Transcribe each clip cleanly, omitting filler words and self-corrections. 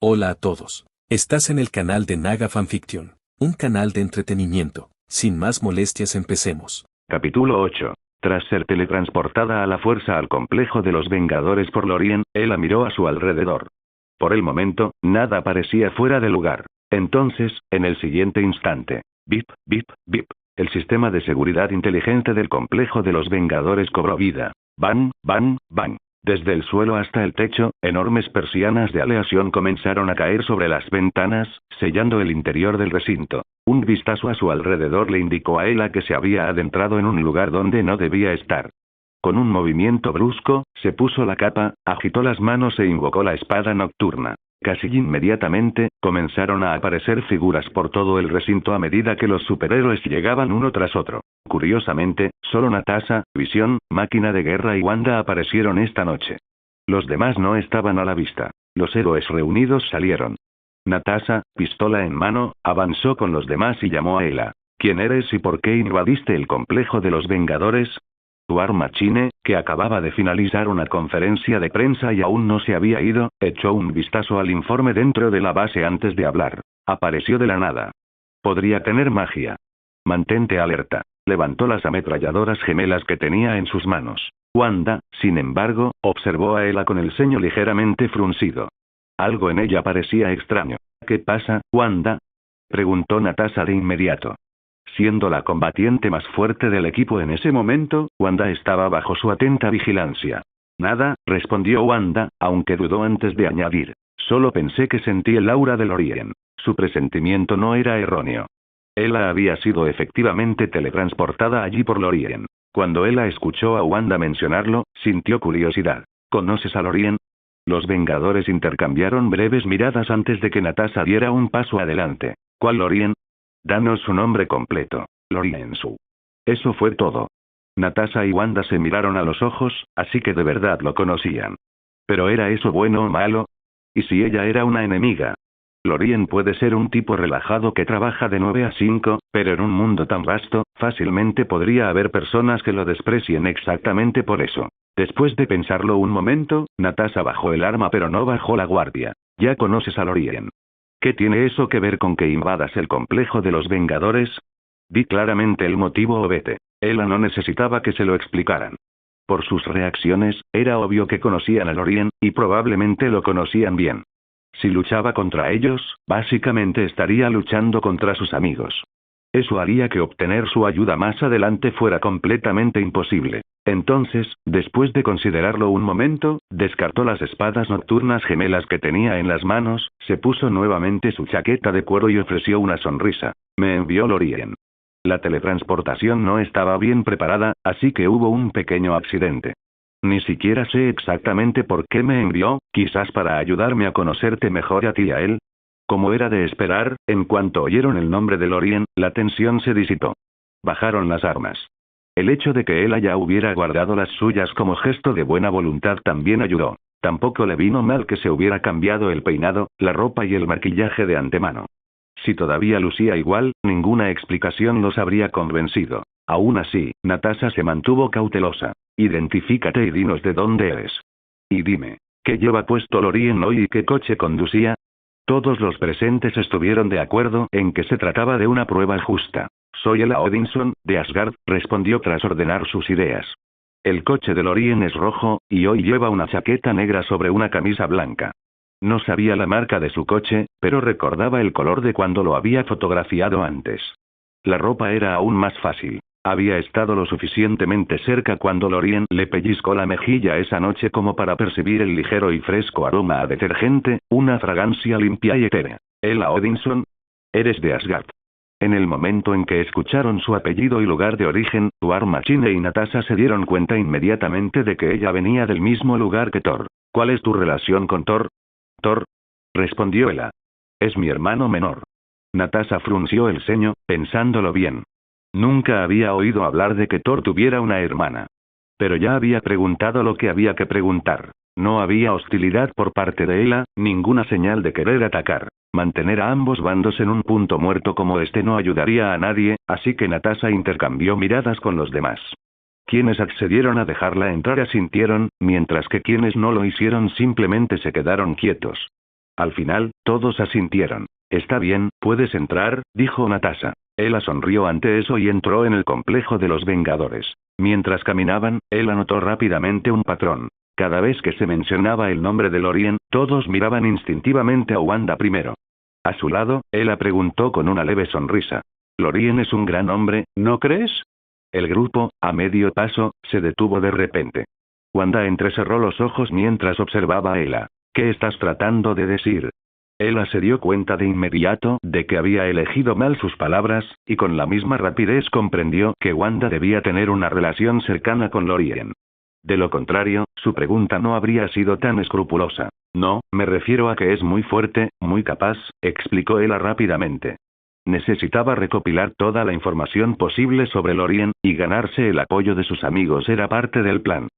Hola a todos. Estás en el canal de Naga Fanfiction, un canal de entretenimiento. Sin más molestias, empecemos. Capítulo 8. Tras ser teletransportada a la fuerza al complejo de los Vengadores por Lorien, Ella miró a su alrededor. Por el momento, nada parecía fuera de lugar. Entonces, en el siguiente instante, bip, bip, bip, el sistema de seguridad inteligente del complejo de los Vengadores cobró vida. Bang, bang, bang. Desde el suelo hasta el techo, enormes persianas de aleación comenzaron a caer sobre las ventanas, sellando el interior del recinto. Un vistazo a su alrededor le indicó a Ella que se había adentrado en un lugar donde no debía estar. Con un movimiento brusco, se puso la capa, agitó las manos e invocó la espada nocturna. Casi inmediatamente, comenzaron a aparecer figuras por todo el recinto a medida que los superhéroes llegaban uno tras otro. Curiosamente, solo Natasha, Visión, Máquina de Guerra y Wanda aparecieron esta noche. Los demás no estaban a la vista. Los héroes reunidos salieron. Natasha, pistola en mano, avanzó con los demás y llamó a Ella. ¿Quién eres y por qué invadiste el complejo de los Vengadores? War Machine, que acababa de finalizar una conferencia de prensa y aún no se había ido, echó un vistazo al informe dentro de la base antes de hablar. Apareció de la nada. Podría tener magia. Mantente alerta. Levantó las ametralladoras gemelas que tenía en sus manos. Wanda, sin embargo, observó a Ella con el ceño ligeramente fruncido. Algo en ella parecía extraño. ¿Qué pasa, Wanda?, preguntó Natasha de inmediato. Siendo la combatiente más fuerte del equipo en ese momento, Wanda estaba bajo su atenta vigilancia. Nada, respondió Wanda, aunque dudó antes de añadir. Solo pensé que sentí el aura de Lorien. Su presentimiento no era erróneo. Ella había sido efectivamente teletransportada allí por Lorien. Cuando Ella escuchó a Wanda mencionarlo, sintió curiosidad. ¿Conoces a Lorien? Los Vengadores intercambiaron breves miradas antes de que Natasha diera un paso adelante. ¿Cuál Lorien? Danos su nombre completo. Lorien Su. Eso fue todo. Natasha y Wanda se miraron a los ojos, así que de verdad lo conocían. ¿Pero era eso bueno o malo? ¿Y si ella era una enemiga? Lorien puede ser un tipo relajado que trabaja de 9 a 5, pero en un mundo tan vasto, fácilmente podría haber personas que lo desprecien exactamente por eso. Después de pensarlo un momento, Natasha bajó el arma pero no bajó la guardia. Ya conoces a Lorien. ¿Qué tiene eso que ver con que invadas el complejo de los Vengadores? Vi claramente el motivo o vete. Ella no necesitaba que se lo explicaran. Por sus reacciones, era obvio que conocían a Lorien, y probablemente lo conocían bien. Si luchaba contra ellos, básicamente estaría luchando contra sus amigos. Eso haría que obtener su ayuda más adelante fuera completamente imposible. Entonces, después de considerarlo un momento, descartó las espadas nocturnas gemelas que tenía en las manos, se puso nuevamente su chaqueta de cuero y ofreció una sonrisa. Me envió Lorien. La teletransportación no estaba bien preparada, así que hubo un pequeño accidente. Ni siquiera sé exactamente por qué me envió, quizás para ayudarme a conocerte mejor a ti y a él. Como era de esperar, en cuanto oyeron el nombre de Lorien, la tensión se disipó. Bajaron las armas. El hecho de que Ella ya hubiera guardado las suyas como gesto de buena voluntad también ayudó. Tampoco le vino mal que se hubiera cambiado el peinado, la ropa y el maquillaje de antemano. Si todavía lucía igual, ninguna explicación los habría convencido. Aún así, Natasha se mantuvo cautelosa. Identifícate y dinos de dónde eres. Y dime, ¿qué lleva puesto Lorien hoy y qué coche conducía? Todos los presentes estuvieron de acuerdo en que se trataba de una prueba justa. Soy Ella Odinson, de Asgard, respondió tras ordenar sus ideas. El coche de Lorien es rojo, y hoy lleva una chaqueta negra sobre una camisa blanca. No sabía la marca de su coche, pero recordaba el color de cuando lo había fotografiado antes. La ropa era aún más fácil. Había estado lo suficientemente cerca cuando Lorien le pellizcó la mejilla esa noche como para percibir el ligero y fresco aroma a detergente, una fragancia limpia y etérea. Ella Odinson. Eres de Asgard. En el momento en que escucharon su apellido y lugar de origen, War Machine y Natasha se dieron cuenta inmediatamente de que ella venía del mismo lugar que Thor. ¿Cuál es tu relación con Thor? Thor, respondió Ella. Es mi hermano menor. Natasha frunció el ceño, pensándolo bien. Nunca había oído hablar de que Thor tuviera una hermana. Pero ya había preguntado lo que había que preguntar. No había hostilidad por parte de Ella, ninguna señal de querer atacar. Mantener a ambos bandos en un punto muerto como este no ayudaría a nadie, así que Natasha intercambió miradas con los demás. Quienes accedieron a dejarla entrar asintieron, mientras que quienes no lo hicieron simplemente se quedaron quietos. Al final, todos asintieron. Está bien, puedes entrar, dijo Natasha. Ella sonrió ante eso y entró en el complejo de los Vengadores. Mientras caminaban, él notó rápidamente un patrón. Cada vez que se mencionaba el nombre de Lorien, todos miraban instintivamente a Wanda primero. A su lado, ella preguntó con una leve sonrisa. Lorien es un gran hombre, ¿no crees? El grupo, a medio paso, se detuvo de repente. Wanda entrecerró los ojos mientras observaba a Ella. ¿Qué estás tratando de decir? Ella se dio cuenta de inmediato de que había elegido mal sus palabras, y con la misma rapidez comprendió que Wanda debía tener una relación cercana con Lorien. De lo contrario, su pregunta no habría sido tan escrupulosa. No, me refiero a que es muy fuerte, muy capaz, explicó Ella rápidamente. Necesitaba recopilar toda la información posible sobre Lorien, y ganarse el apoyo de sus amigos era parte del plan.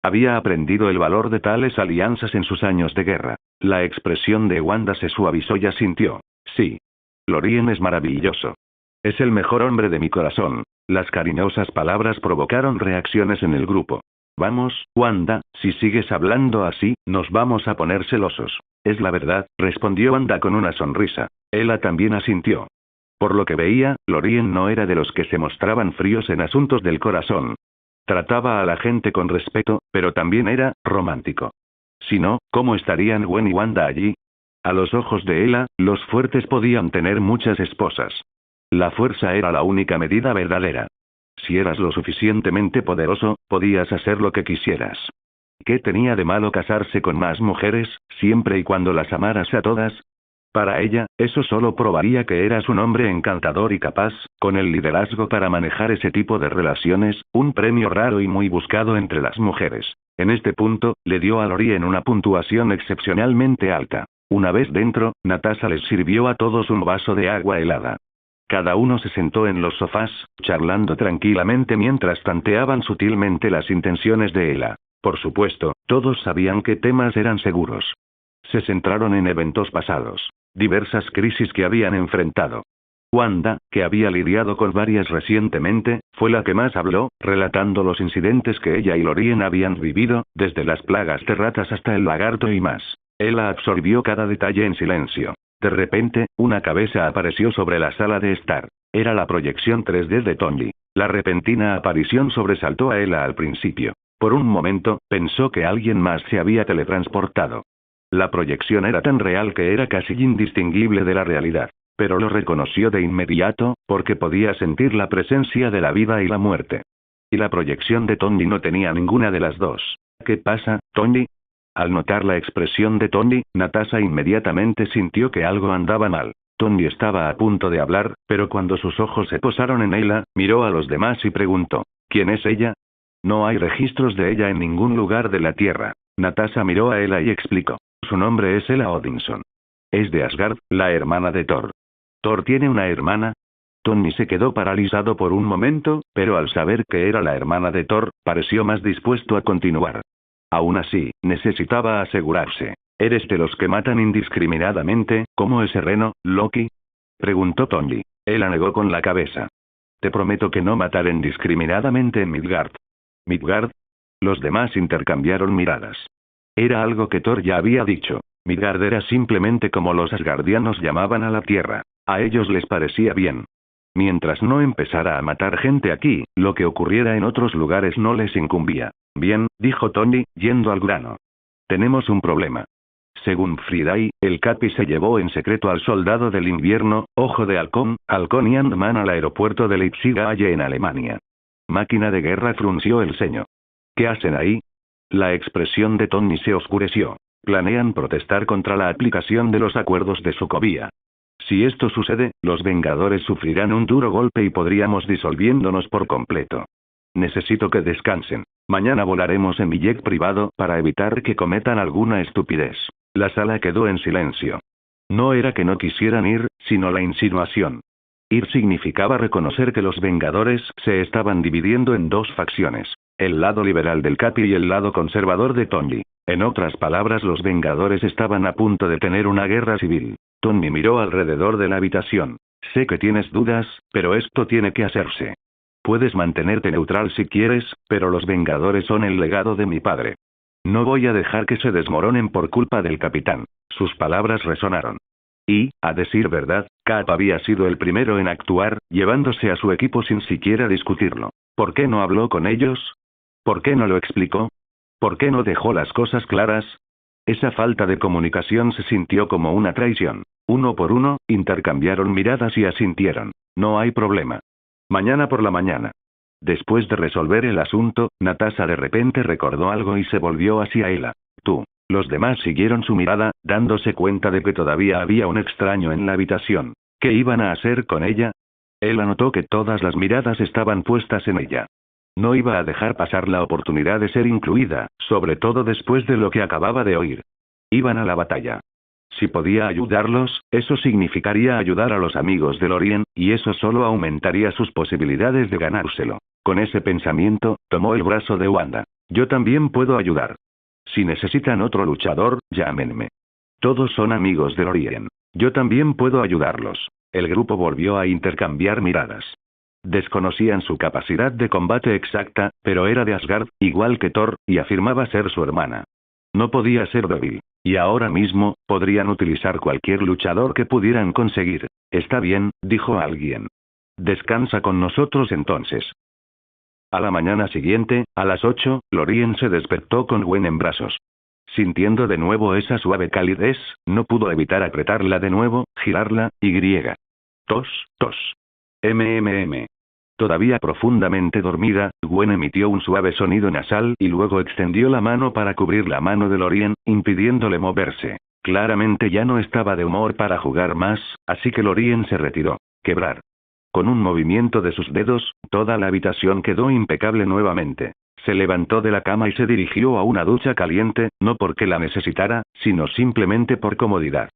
Había aprendido el valor de tales alianzas en sus años de guerra. La expresión de Wanda se suavizó y asintió. Sí. Lorien es maravilloso. Es el mejor hombre de mi corazón. Las cariñosas palabras provocaron reacciones en el grupo. Vamos, Wanda, si sigues hablando así, nos vamos a poner celosos. Es la verdad, respondió Wanda con una sonrisa. Ella también asintió. Por lo que veía, Lorien no era de los que se mostraban fríos en asuntos del corazón. Trataba a la gente con respeto, pero también era romántico. Si no, ¿cómo estarían Gwen y Wanda allí? A los ojos de Ella, los fuertes podían tener muchas esposas. La fuerza era la única medida verdadera. Si eras lo suficientemente poderoso, podías hacer lo que quisieras. ¿Qué tenía de malo casarse con más mujeres, siempre y cuando las amaras a todas? Para ella, eso solo probaría que eras un hombre encantador y capaz, con el liderazgo para manejar ese tipo de relaciones, un premio raro y muy buscado entre las mujeres. En este punto, le dio a Lorien una puntuación excepcionalmente alta. Una vez dentro, Natasha les sirvió a todos un vaso de agua helada. Cada uno se sentó en los sofás, charlando tranquilamente mientras tanteaban sutilmente las intenciones de Ella. Por supuesto, todos sabían qué temas eran seguros. Se centraron en eventos pasados. Diversas crisis que habían enfrentado. Wanda, que había lidiado con varias recientemente, fue la que más habló, relatando los incidentes que ella y Lorien habían vivido, desde las plagas de ratas hasta el lagarto y más. Ella absorbió cada detalle en silencio. De repente, una cabeza apareció sobre la sala de estar. Era la proyección 3D de Tony. La repentina aparición sobresaltó a Ella al principio. Por un momento, pensó que alguien más se había teletransportado. La proyección era tan real que era casi indistinguible de la realidad. Pero lo reconoció de inmediato, porque podía sentir la presencia de la vida y la muerte. Y la proyección de Tony no tenía ninguna de las dos. ¿Qué pasa, Tony? Al notar la expresión de Tony, Natasha inmediatamente sintió que algo andaba mal. Tony estaba a punto de hablar, pero cuando sus ojos se posaron en ella, miró a los demás y preguntó, ¿quién es ella? No hay registros de ella en ningún lugar de la Tierra. Natasha miró a Ella y explicó. Su nombre es Ella Odinson. Es de Asgard, la hermana de Thor. ¿Thor tiene una hermana? Tony se quedó paralizado por un momento, pero al saber que era la hermana de Thor, pareció más dispuesto a continuar. Aún así, necesitaba asegurarse. ¿Eres de los que matan indiscriminadamente, como ese reno, Loki? Preguntó Tony. Ella negó con la cabeza. Te prometo que no mataré indiscriminadamente en Midgard. ¿Midgard? Los demás intercambiaron miradas. Era algo que Thor ya había dicho. Midgard era simplemente como los asgardianos llamaban a la Tierra. A ellos les parecía bien. Mientras no empezara a matar gente aquí, lo que ocurriera en otros lugares no les incumbía. Bien, dijo Tony, yendo al grano. Tenemos un problema. Según Friday, el Capi se llevó en secreto al soldado del invierno, Ojo de Halcón, Halcón y Ant-Man al aeropuerto de Leipzig-Halle en Alemania. Máquina de Guerra frunció el ceño. ¿Qué hacen ahí? La expresión de Tony se oscureció. Planean protestar contra la aplicación de los acuerdos de Sokovia. Si esto sucede, los Vengadores sufrirán un duro golpe y podríamos disolviéndonos por completo. Necesito que descansen. Mañana volaremos en mi jet privado para evitar que cometan alguna estupidez. La sala quedó en silencio. No era que no quisieran ir, sino la insinuación. Ir significaba reconocer que los Vengadores se estaban dividiendo en dos facciones. El lado liberal del Capi y el lado conservador de Tony. En otras palabras, los Vengadores estaban a punto de tener una guerra civil. Tony miró alrededor de la habitación. Sé que tienes dudas, pero esto tiene que hacerse. Puedes mantenerte neutral si quieres, pero los Vengadores son el legado de mi padre. No voy a dejar que se desmoronen por culpa del capitán. Sus palabras resonaron. Y, a decir verdad, Cap había sido el primero en actuar, llevándose a su equipo sin siquiera discutirlo. ¿Por qué no habló con ellos? ¿Por qué no lo explicó? ¿Por qué no dejó las cosas claras? Esa falta de comunicación se sintió como una traición. Uno por uno, intercambiaron miradas y asintieron. No hay problema. Mañana por la mañana. Después de resolver el asunto, Natasha de repente recordó algo y se volvió hacia Ella. Tú. Los demás siguieron su mirada, dándose cuenta de que todavía había un extraño en la habitación. ¿Qué iban a hacer con ella? Ella notó que todas las miradas estaban puestas en ella. No iba a dejar pasar la oportunidad de ser incluida, sobre todo después de lo que acababa de oír. Iban a la batalla. Si podía ayudarlos, eso significaría ayudar a los amigos de Lorien, y eso solo aumentaría sus posibilidades de ganárselo. Con ese pensamiento, tomó el brazo de Wanda. Yo también puedo ayudar. Si necesitan otro luchador, llámenme. Todos son amigos de Lorien. Yo también puedo ayudarlos. El grupo volvió a intercambiar miradas. Desconocían su capacidad de combate exacta, pero era de Asgard, igual que Thor, y afirmaba ser su hermana. No podía ser débil. Y ahora mismo, podrían utilizar cualquier luchador que pudieran conseguir. Está bien, dijo alguien. Descansa con nosotros entonces. A la mañana siguiente, a las 8, Lorien se despertó con Gwen en brazos. Sintiendo de nuevo esa suave calidez, no pudo evitar apretarla de nuevo, girarla, y griega. Tos, tos. MMM. Todavía profundamente dormida, Gwen emitió un suave sonido nasal y luego extendió la mano para cubrir la mano de Lorien, impidiéndole moverse. Claramente ya no estaba de humor para jugar más, así que Lorien se retiró. Quebrar. Con un movimiento de sus dedos, toda la habitación quedó impecable nuevamente. Se levantó de la cama y se dirigió a una ducha caliente, no porque la necesitara, sino simplemente por comodidad.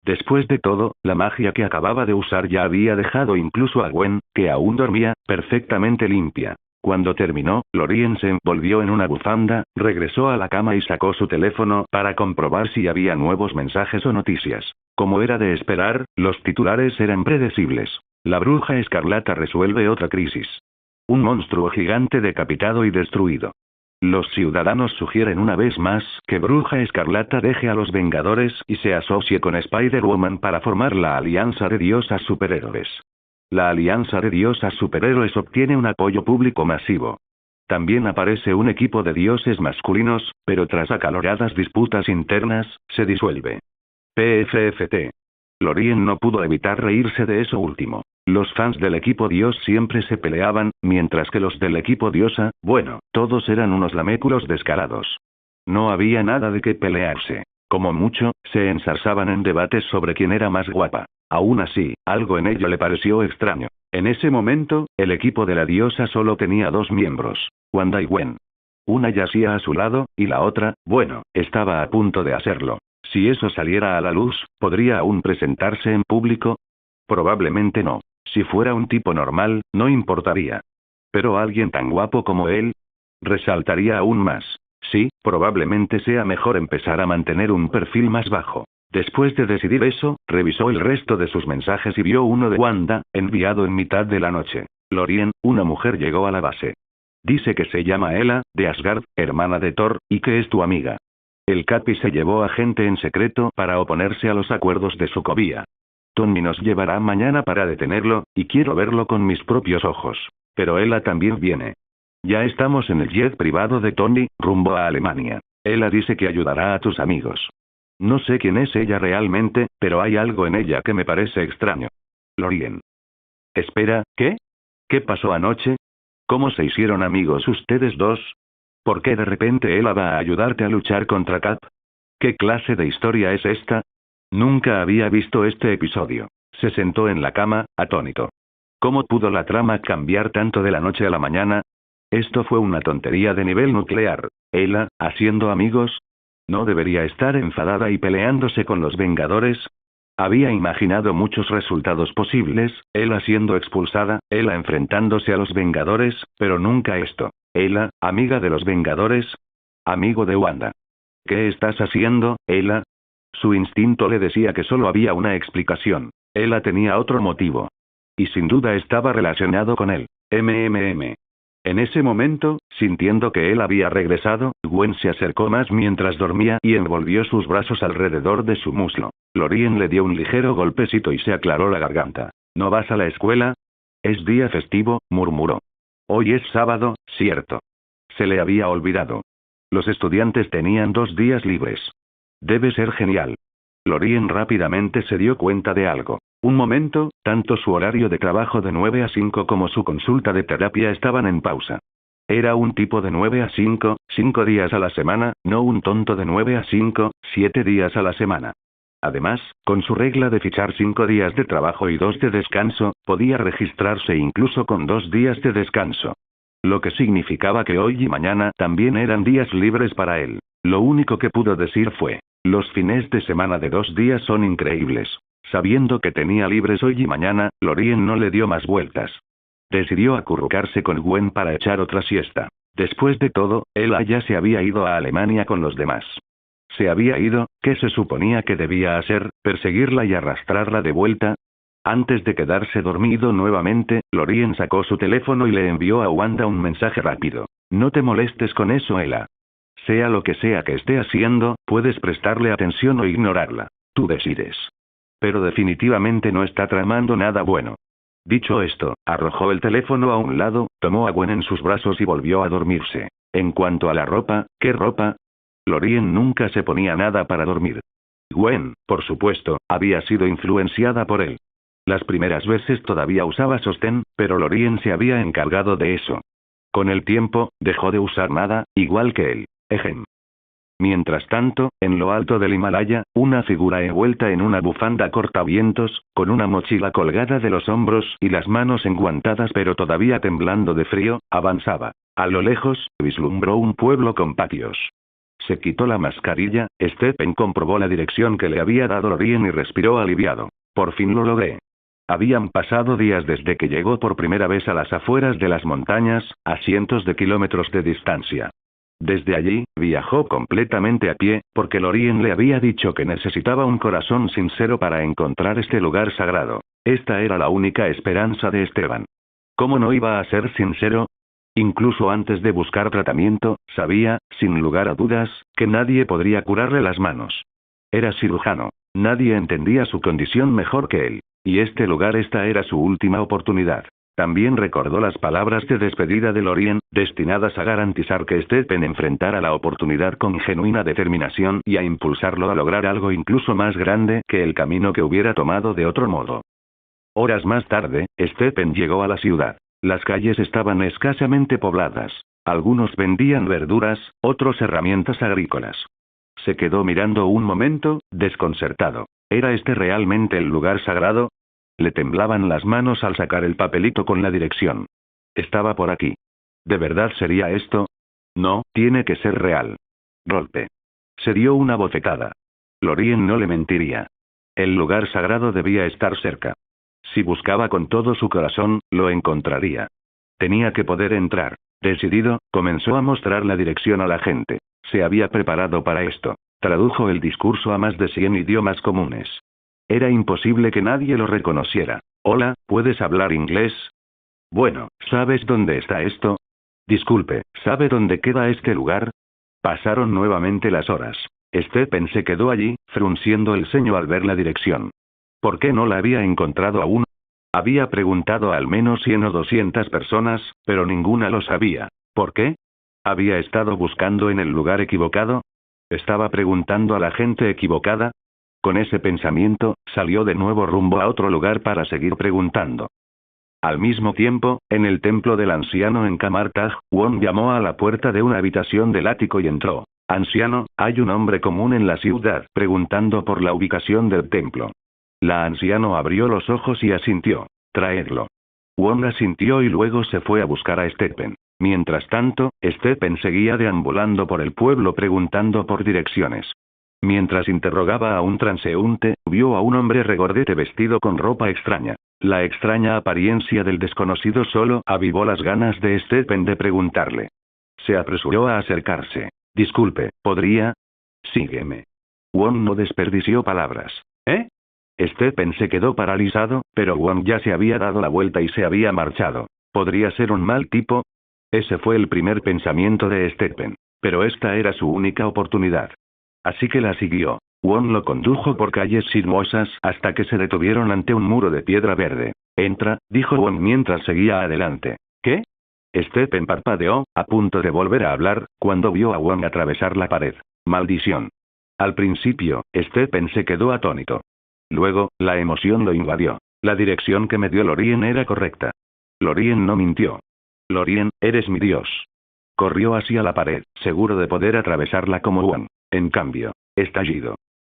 Después de todo, la magia que acababa de usar ya había dejado incluso a Gwen, que aún dormía, perfectamente limpia. Cuando terminó, Lorien se envolvió en una bufanda, regresó a la cama y sacó su teléfono para comprobar si había nuevos mensajes o noticias. Como era de esperar, los titulares eran predecibles. La bruja escarlata resuelve otra crisis. Un monstruo gigante decapitado y destruido. Los ciudadanos sugieren una vez más que Bruja Escarlata deje a los Vengadores y se asocie con Spider-Woman para formar la Alianza de Diosas Superhéroes. La Alianza de Diosas Superhéroes obtiene un apoyo público masivo. También aparece un equipo de dioses masculinos, pero tras acaloradas disputas internas, se disuelve. PFFT. Lorien no pudo evitar reírse de eso último. Los fans del equipo Dios siempre se peleaban, mientras que los del equipo Diosa, bueno, todos eran unos laméculos descarados. No había nada de qué pelearse. Como mucho, se ensarzaban en debates sobre quién era más guapa. Aún así, algo en ello le pareció extraño. En ese momento, el equipo de la diosa solo tenía 2 miembros, Wanda y Gwen. Una yacía a su lado, y la otra, bueno, estaba a punto de hacerlo. Si eso saliera a la luz, ¿podría aún presentarse en público? Probablemente no. Si fuera un tipo normal, no importaría. Pero alguien tan guapo como él, resaltaría aún más. Sí, probablemente sea mejor empezar a mantener un perfil más bajo. Después de decidir eso, revisó el resto de sus mensajes y vio uno de Wanda, enviado en mitad de la noche. Lorien, una mujer llegó a la base. Dice que se llama Ela, de Asgard, hermana de Thor, y que es tu amiga. El Capi se llevó a gente en secreto para oponerse a los acuerdos de Sokovia. Tony nos llevará mañana para detenerlo, y quiero verlo con mis propios ojos. Pero Ela también viene. Ya estamos en el jet privado de Tony, rumbo a Alemania. Ela dice que ayudará a tus amigos. No sé quién es ella realmente, pero hay algo en ella que me parece extraño. Lorien. Espera, ¿qué? ¿Qué pasó anoche? ¿Cómo se hicieron amigos ustedes dos? ¿Por qué de repente Ela va a ayudarte a luchar contra Cap? ¿Qué clase de historia es esta? Nunca había visto este episodio. Se sentó en la cama, atónito. ¿Cómo pudo la trama cambiar tanto de la noche a la mañana? Esto fue una tontería de nivel nuclear. Ela, haciendo amigos. ¿No debería estar enfadada y peleándose con los Vengadores? Había imaginado muchos resultados posibles, Ela siendo expulsada, Ela enfrentándose a los Vengadores, pero nunca esto. Ela, amiga de los Vengadores. Amigo de Wanda. ¿Qué estás haciendo, Ela? Su instinto le decía que solo había una explicación. Ela tenía otro motivo. Y sin duda estaba relacionado con él. MMM. En ese momento, sintiendo que él había regresado, Gwen se acercó más mientras dormía y envolvió sus brazos alrededor de su muslo. Lorien le dio un ligero golpecito y se aclaró la garganta. ¿No vas a la escuela? Es día festivo, murmuró. Hoy es sábado, cierto. Se le había olvidado. Los estudiantes tenían 2 días libres. Debe ser genial. Lorien rápidamente se dio cuenta de algo. Un momento, tanto su horario de trabajo de 9 a 5 como su consulta de terapia estaban en pausa. Era un tipo de 9 a 5, 5 días a la semana, no un tonto de 9 a 5, 7 días a la semana. Además, con su regla de fichar 5 días de trabajo y 2 de descanso, podía registrarse incluso con 2 días de descanso. Lo que significaba que hoy y mañana también eran días libres para él. Lo único que pudo decir fue, los fines de semana de 2 días son increíbles. Sabiendo que tenía libres hoy y mañana, Lorien no le dio más vueltas. Decidió acurrucarse con Gwen para echar otra siesta. Después de todo, ella ya se había ido a Alemania con los demás. Se había ido, ¿qué se suponía que debía hacer? ¿Perseguirla y arrastrarla de vuelta? Antes de quedarse dormido nuevamente, Lorien sacó su teléfono y le envió a Wanda un mensaje rápido. No te molestes con eso, Ella. Sea lo que sea que esté haciendo, puedes prestarle atención o ignorarla. Tú decides. Pero definitivamente no está tramando nada bueno. Dicho esto, arrojó el teléfono a un lado, tomó a Gwen en sus brazos y volvió a dormirse. En cuanto a la ropa, ¿qué ropa? Lorien nunca se ponía nada para dormir. Gwen, por supuesto, había sido influenciada por él. Las primeras veces todavía usaba sostén, pero Lorien se había encargado de eso. Con el tiempo, dejó de usar nada, igual que él. Ejem. Mientras tanto, en lo alto del Himalaya, una figura envuelta en una bufanda cortavientos, con una mochila colgada de los hombros y las manos enguantadas pero todavía temblando de frío, avanzaba. A lo lejos, vislumbró un pueblo con patios. Se quitó la mascarilla, Stephen comprobó la dirección que le había dado Lorien y respiró aliviado. Por fin lo logré. Habían pasado días desde que llegó por primera vez a las afueras de las montañas, a cientos de kilómetros de distancia. Desde allí, viajó completamente a pie, porque Lorien le había dicho que necesitaba un corazón sincero para encontrar este lugar sagrado. Esta era la única esperanza de Esteban. ¿Cómo no iba a ser sincero? Incluso antes de buscar tratamiento, sabía, sin lugar a dudas, que nadie podría curarle las manos. Era cirujano. Nadie entendía su condición mejor que él. Y esta era su última oportunidad. También recordó las palabras de despedida de Lorien, destinadas a garantizar que Stephen enfrentara la oportunidad con genuina determinación y a impulsarlo a lograr algo incluso más grande que el camino que hubiera tomado de otro modo. Horas más tarde, Stephen llegó a la ciudad. Las calles estaban escasamente pobladas. Algunos vendían verduras, otros herramientas agrícolas. Se quedó mirando un momento, desconcertado. ¿Era este realmente el lugar sagrado? Le temblaban las manos al sacar el papelito con la dirección. Estaba por aquí. ¿De verdad sería esto? No, tiene que ser real. Golpe. Se dio una bofetada. Lorien no le mentiría. El lugar sagrado debía estar cerca. Si buscaba con todo su corazón, lo encontraría. Tenía que poder entrar. Decidido, comenzó a mostrar la dirección a la gente. Se había preparado para esto. Tradujo el discurso a más de 100 idiomas comunes. Era imposible que nadie lo reconociera. Hola, ¿puedes hablar inglés? Bueno, ¿sabes dónde está esto? Disculpe, ¿sabe dónde queda este lugar? Pasaron nuevamente las horas. Stephen se quedó allí, frunciendo el ceño al ver la dirección. ¿Por qué no la había encontrado aún? Había preguntado a al menos 100 o 200 personas, pero ninguna lo sabía. ¿Por qué? ¿Había estado buscando en el lugar equivocado? ¿Estaba preguntando a la gente equivocada? Con ese pensamiento, salió de nuevo rumbo a otro lugar para seguir preguntando. Al mismo tiempo, en el templo del anciano en Kamartaj, Won llamó a la puerta de una habitación del ático y entró. Anciano, ¿hay un hombre común en la ciudad? Preguntando por la ubicación del templo. La anciano abrió los ojos y asintió. Traedlo. Won asintió y luego se fue a buscar a Stephen. Mientras tanto, Stephen seguía deambulando por el pueblo preguntando por direcciones. Mientras interrogaba a un transeúnte, vio a un hombre regordete vestido con ropa extraña. La extraña apariencia del desconocido solo avivó las ganas de Stephen de preguntarle. Se apresuró a acercarse. Disculpe, ¿podría? Sígueme. Won no desperdició palabras. ¿Eh? Stephen se quedó paralizado, pero Won ya se había dado la vuelta y se había marchado. ¿Podría ser un mal tipo? Ese fue el primer pensamiento de Stephen. Pero esta era su única oportunidad. Así que la siguió. Wong lo condujo por calles sinuosas hasta que se detuvieron ante un muro de piedra verde. Entra, dijo Wong mientras seguía adelante. ¿Qué? Stephen parpadeó, a punto de volver a hablar, cuando vio a Wong atravesar la pared. Maldición. Al principio, Stephen se quedó atónito. Luego, la emoción lo invadió. La dirección que me dio Lorien era correcta. Lorien no mintió. Lorien, eres mi dios. Corrió hacia la pared, seguro de poder atravesarla como Wong. En cambio, estallido.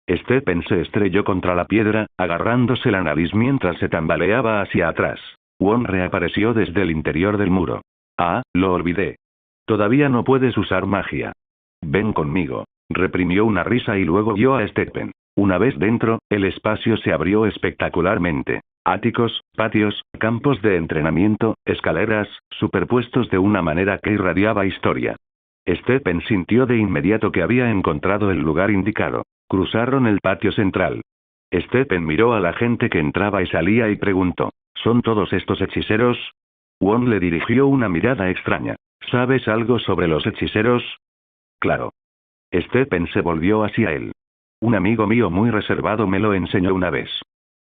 Stephen se estrelló contra la piedra, agarrándose la nariz mientras se tambaleaba hacia atrás. Wong reapareció desde el interior del muro. Ah, lo olvidé. Todavía no puedes usar magia. Ven conmigo. Reprimió una risa y luego vio a Stephen. Una vez dentro, el espacio se abrió espectacularmente. Áticos, patios, campos de entrenamiento, escaleras, superpuestos de una manera que irradiaba historia. Stephen sintió de inmediato que había encontrado el lugar indicado. Cruzaron el patio central. Stephen miró a la gente que entraba y salía y preguntó, ¿son todos estos hechiceros? Wong le dirigió una mirada extraña. ¿Sabes algo sobre los hechiceros? Claro. Stephen se volvió hacia él. Un amigo mío muy reservado me lo enseñó una vez.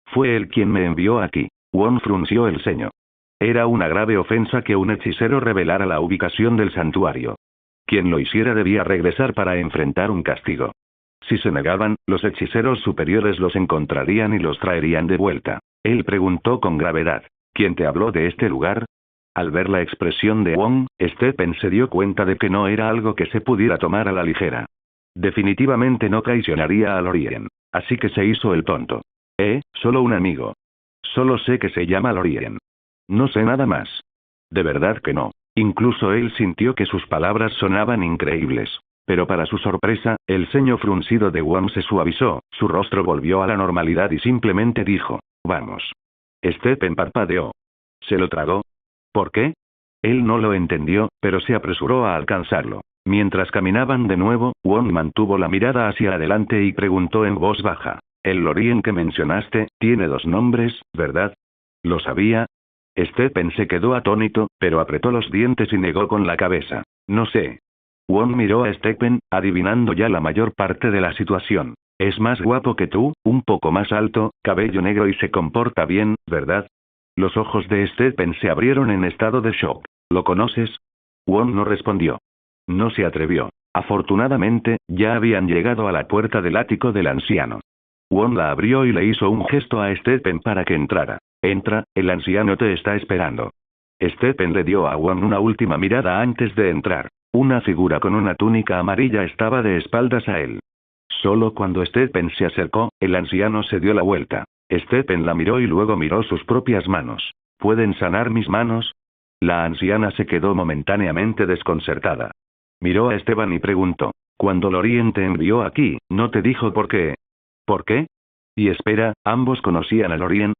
Fue él quien me envió aquí. Wong frunció el ceño. Era una grave ofensa que un hechicero revelara la ubicación del santuario. Quien lo hiciera debía regresar para enfrentar un castigo. Si se negaban, los hechiceros superiores los encontrarían y los traerían de vuelta. Él preguntó con gravedad. ¿Quién te habló de este lugar? Al ver la expresión de Wong, Stephen se dio cuenta de que no era algo que se pudiera tomar a la ligera. Definitivamente no traicionaría a Lorien. Así que se hizo el tonto. Solo un amigo. Solo sé que se llama Lorien. No sé nada más. De verdad que no. Incluso él sintió que sus palabras sonaban increíbles. Pero para su sorpresa, el ceño fruncido de Wong se suavizó, su rostro volvió a la normalidad y simplemente dijo, vamos. Stephen parpadeó. ¿Se lo tragó? ¿Por qué? Él no lo entendió, pero se apresuró a alcanzarlo. Mientras caminaban de nuevo, Wong mantuvo la mirada hacia adelante y preguntó en voz baja. El Lorien que mencionaste, tiene 2 nombres, ¿verdad? ¿Lo sabía? Stephen se quedó atónito, pero apretó los dientes y negó con la cabeza. No sé. Wong miró a Stephen, adivinando ya la mayor parte de la situación. Es más guapo que tú, un poco más alto, cabello negro y se comporta bien, ¿verdad? Los ojos de Stephen se abrieron en estado de shock. ¿Lo conoces? Wong no respondió. No se atrevió. Afortunadamente, ya habían llegado a la puerta del ático del anciano. Wong la abrió y le hizo un gesto a Stephen para que entrara. Entra, el anciano te está esperando. Stephen le dio a Wong una última mirada antes de entrar. Una figura con una túnica amarilla estaba de espaldas a él. Solo cuando Stephen se acercó, el anciano se dio la vuelta. Stephen la miró y luego miró sus propias manos. ¿Pueden sanar mis manos? La anciana se quedó momentáneamente desconcertada. Miró a Stephen y preguntó. Cuando Lorien te envió aquí, ¿no te dijo por qué? ¿Por qué? Y espera, ¿ambos conocían a Lorien?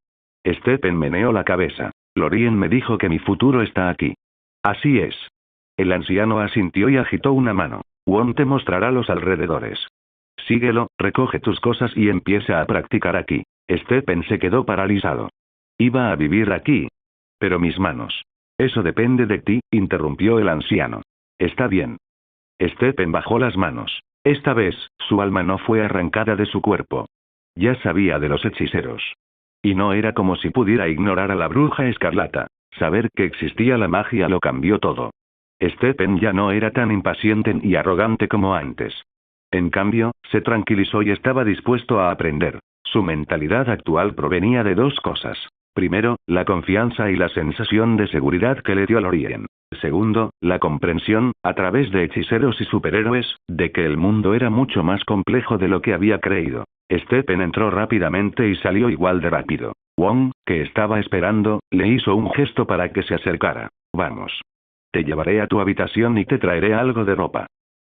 Stephen meneó la cabeza. Lorien me dijo que mi futuro está aquí. Así es. El anciano asintió y agitó una mano. Wong te mostrará los alrededores. Síguelo, recoge tus cosas y empieza a practicar aquí. Stephen se quedó paralizado. Iba a vivir aquí. Pero mis manos. Eso depende de ti, interrumpió el anciano. Está bien. Stephen bajó las manos. Esta vez, su alma no fue arrancada de su cuerpo. Ya sabía de los hechiceros. Y no era como si pudiera ignorar a la bruja escarlata. Saber que existía la magia lo cambió todo. Stephen ya no era tan impaciente y arrogante como antes. En cambio, se tranquilizó y estaba dispuesto a aprender. Su mentalidad actual provenía de 2 cosas. Primero, la confianza y la sensación de seguridad que le dio Lorien. Segundo, la comprensión, a través de hechiceros y superhéroes, de que el mundo era mucho más complejo de lo que había creído. Stephen entró rápidamente y salió igual de rápido. Wong, que estaba esperando, le hizo un gesto para que se acercara. Vamos. Te llevaré a tu habitación y te traeré algo de ropa.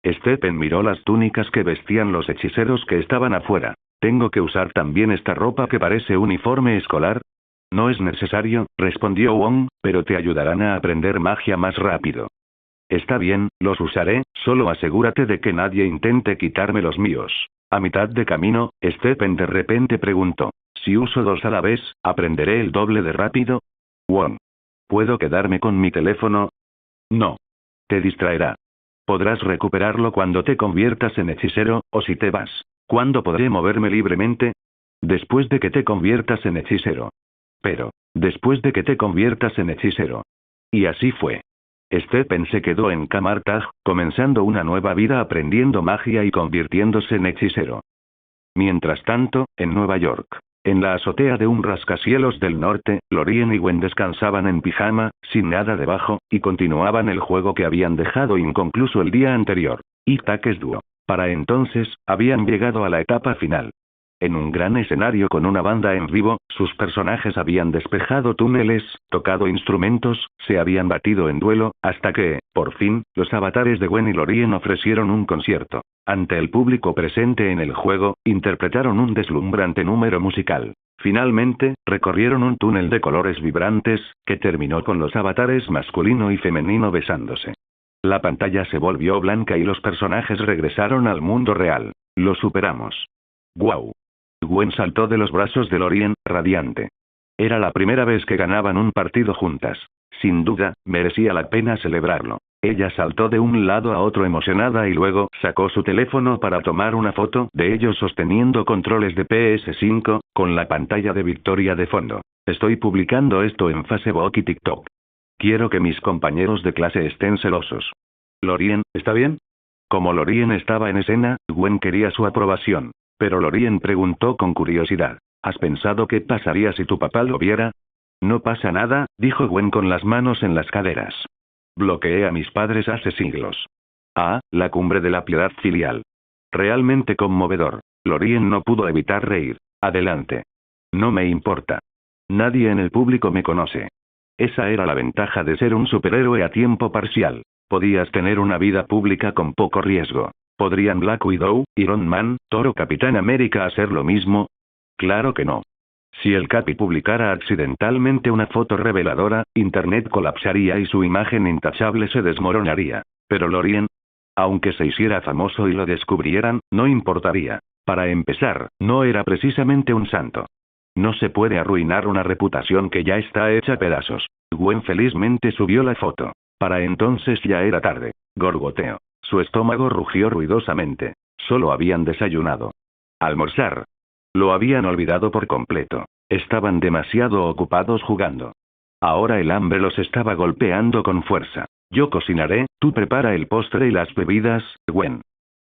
Stephen miró las túnicas que vestían los hechiceros que estaban afuera. ¿Tengo que usar también esta ropa que parece uniforme escolar? No es necesario, respondió Wong, pero te ayudarán a aprender magia más rápido. Está bien, los usaré, solo asegúrate de que nadie intente quitarme los míos. A mitad de camino, Stephen de repente preguntó. Si uso 2 a la vez, ¿aprenderé el doble de rápido? Wong. ¿Puedo quedarme con mi teléfono? No. Te distraerá. Podrás recuperarlo cuando te conviertas en hechicero, o si te vas. ¿Cuándo podré moverme libremente? Después de que te conviertas en hechicero. Pero, después de que te conviertas en hechicero. Y así fue. Stephen se quedó en Camartag, comenzando una nueva vida aprendiendo magia y convirtiéndose en hechicero. Mientras tanto, en Nueva York, en la azotea de un rascacielos del norte, Lorien y Gwen descansaban en pijama, sin nada debajo, y continuaban el juego que habían dejado inconcluso el día anterior. Itaques Duo. Para entonces, habían llegado a la etapa final. En un gran escenario con una banda en vivo, sus personajes habían despejado túneles, tocado instrumentos, se habían batido en duelo, hasta que, por fin, los avatares de Gwen y Lorien ofrecieron un concierto. Ante el público presente en el juego, interpretaron un deslumbrante número musical. Finalmente, recorrieron un túnel de colores vibrantes, que terminó con los avatares masculino y femenino besándose. La pantalla se volvió blanca y los personajes regresaron al mundo real. Lo superamos. ¡Guau! Gwen saltó de los brazos de Lorien, radiante. Era la primera vez que ganaban un partido juntas. Sin duda, merecía la pena celebrarlo. Ella saltó de un lado a otro emocionada y luego sacó su teléfono para tomar una foto de ellos sosteniendo controles de PS5, con la pantalla de victoria de fondo. Estoy publicando esto en Facebook y TikTok. Quiero que mis compañeros de clase estén celosos. Lorien, ¿está bien? Como Lorien estaba en escena, Gwen quería su aprobación. Pero Lorien preguntó con curiosidad, ¿has pensado qué pasaría si tu papá lo viera? No pasa nada, dijo Gwen con las manos en las caderas. Bloqueé a mis padres hace siglos. Ah, la cumbre de la piedad filial. Realmente conmovedor. Lorien no pudo evitar reír. Adelante. No me importa. Nadie en el público me conoce. Esa era la ventaja de ser un superhéroe a tiempo parcial. Podías tener una vida pública con poco riesgo. ¿Podrían Black Widow, Iron Man, Thor o Capitán América hacer lo mismo? Claro que no. Si el Capi publicara accidentalmente una foto reveladora, Internet colapsaría y su imagen intachable se desmoronaría. Pero Lorien, aunque se hiciera famoso y lo descubrieran, no importaría. Para empezar, no era precisamente un santo. No se puede arruinar una reputación que ya está hecha pedazos. Gwen felizmente subió la foto. Para entonces ya era tarde. Gorgoteo. Su estómago rugió ruidosamente. Solo habían desayunado. Almorzar. Lo habían olvidado por completo. Estaban demasiado ocupados jugando. Ahora el hambre los estaba golpeando con fuerza. Yo cocinaré, tú prepara el postre y las bebidas, Gwen.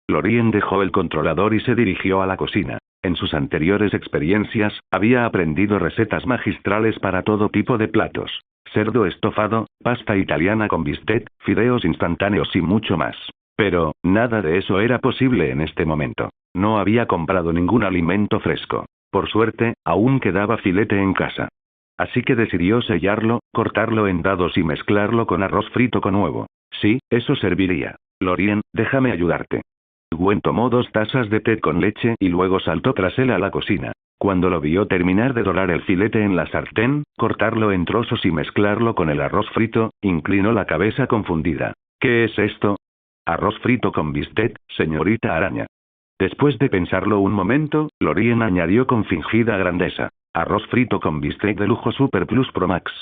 Lorien dejó el controlador y se dirigió a la cocina. En sus anteriores experiencias, había aprendido recetas magistrales para todo tipo de platos. Cerdo estofado, pasta italiana con bistec, fideos instantáneos y mucho más. Pero, nada de eso era posible en este momento. No había comprado ningún alimento fresco. Por suerte, aún quedaba filete en casa. Así que decidió sellarlo, cortarlo en dados y mezclarlo con arroz frito con huevo. Sí, eso serviría. Lorien, déjame ayudarte. Gwen tomó 2 tazas de té con leche y luego saltó tras él a la cocina. Cuando lo vio terminar de dorar el filete en la sartén, cortarlo en trozos y mezclarlo con el arroz frito, inclinó la cabeza confundida. ¿Qué es esto? Arroz frito con bistec, señorita araña. Después de pensarlo un momento, Lorien añadió con fingida grandeza. Arroz frito con bistec de lujo Super Plus Pro Max.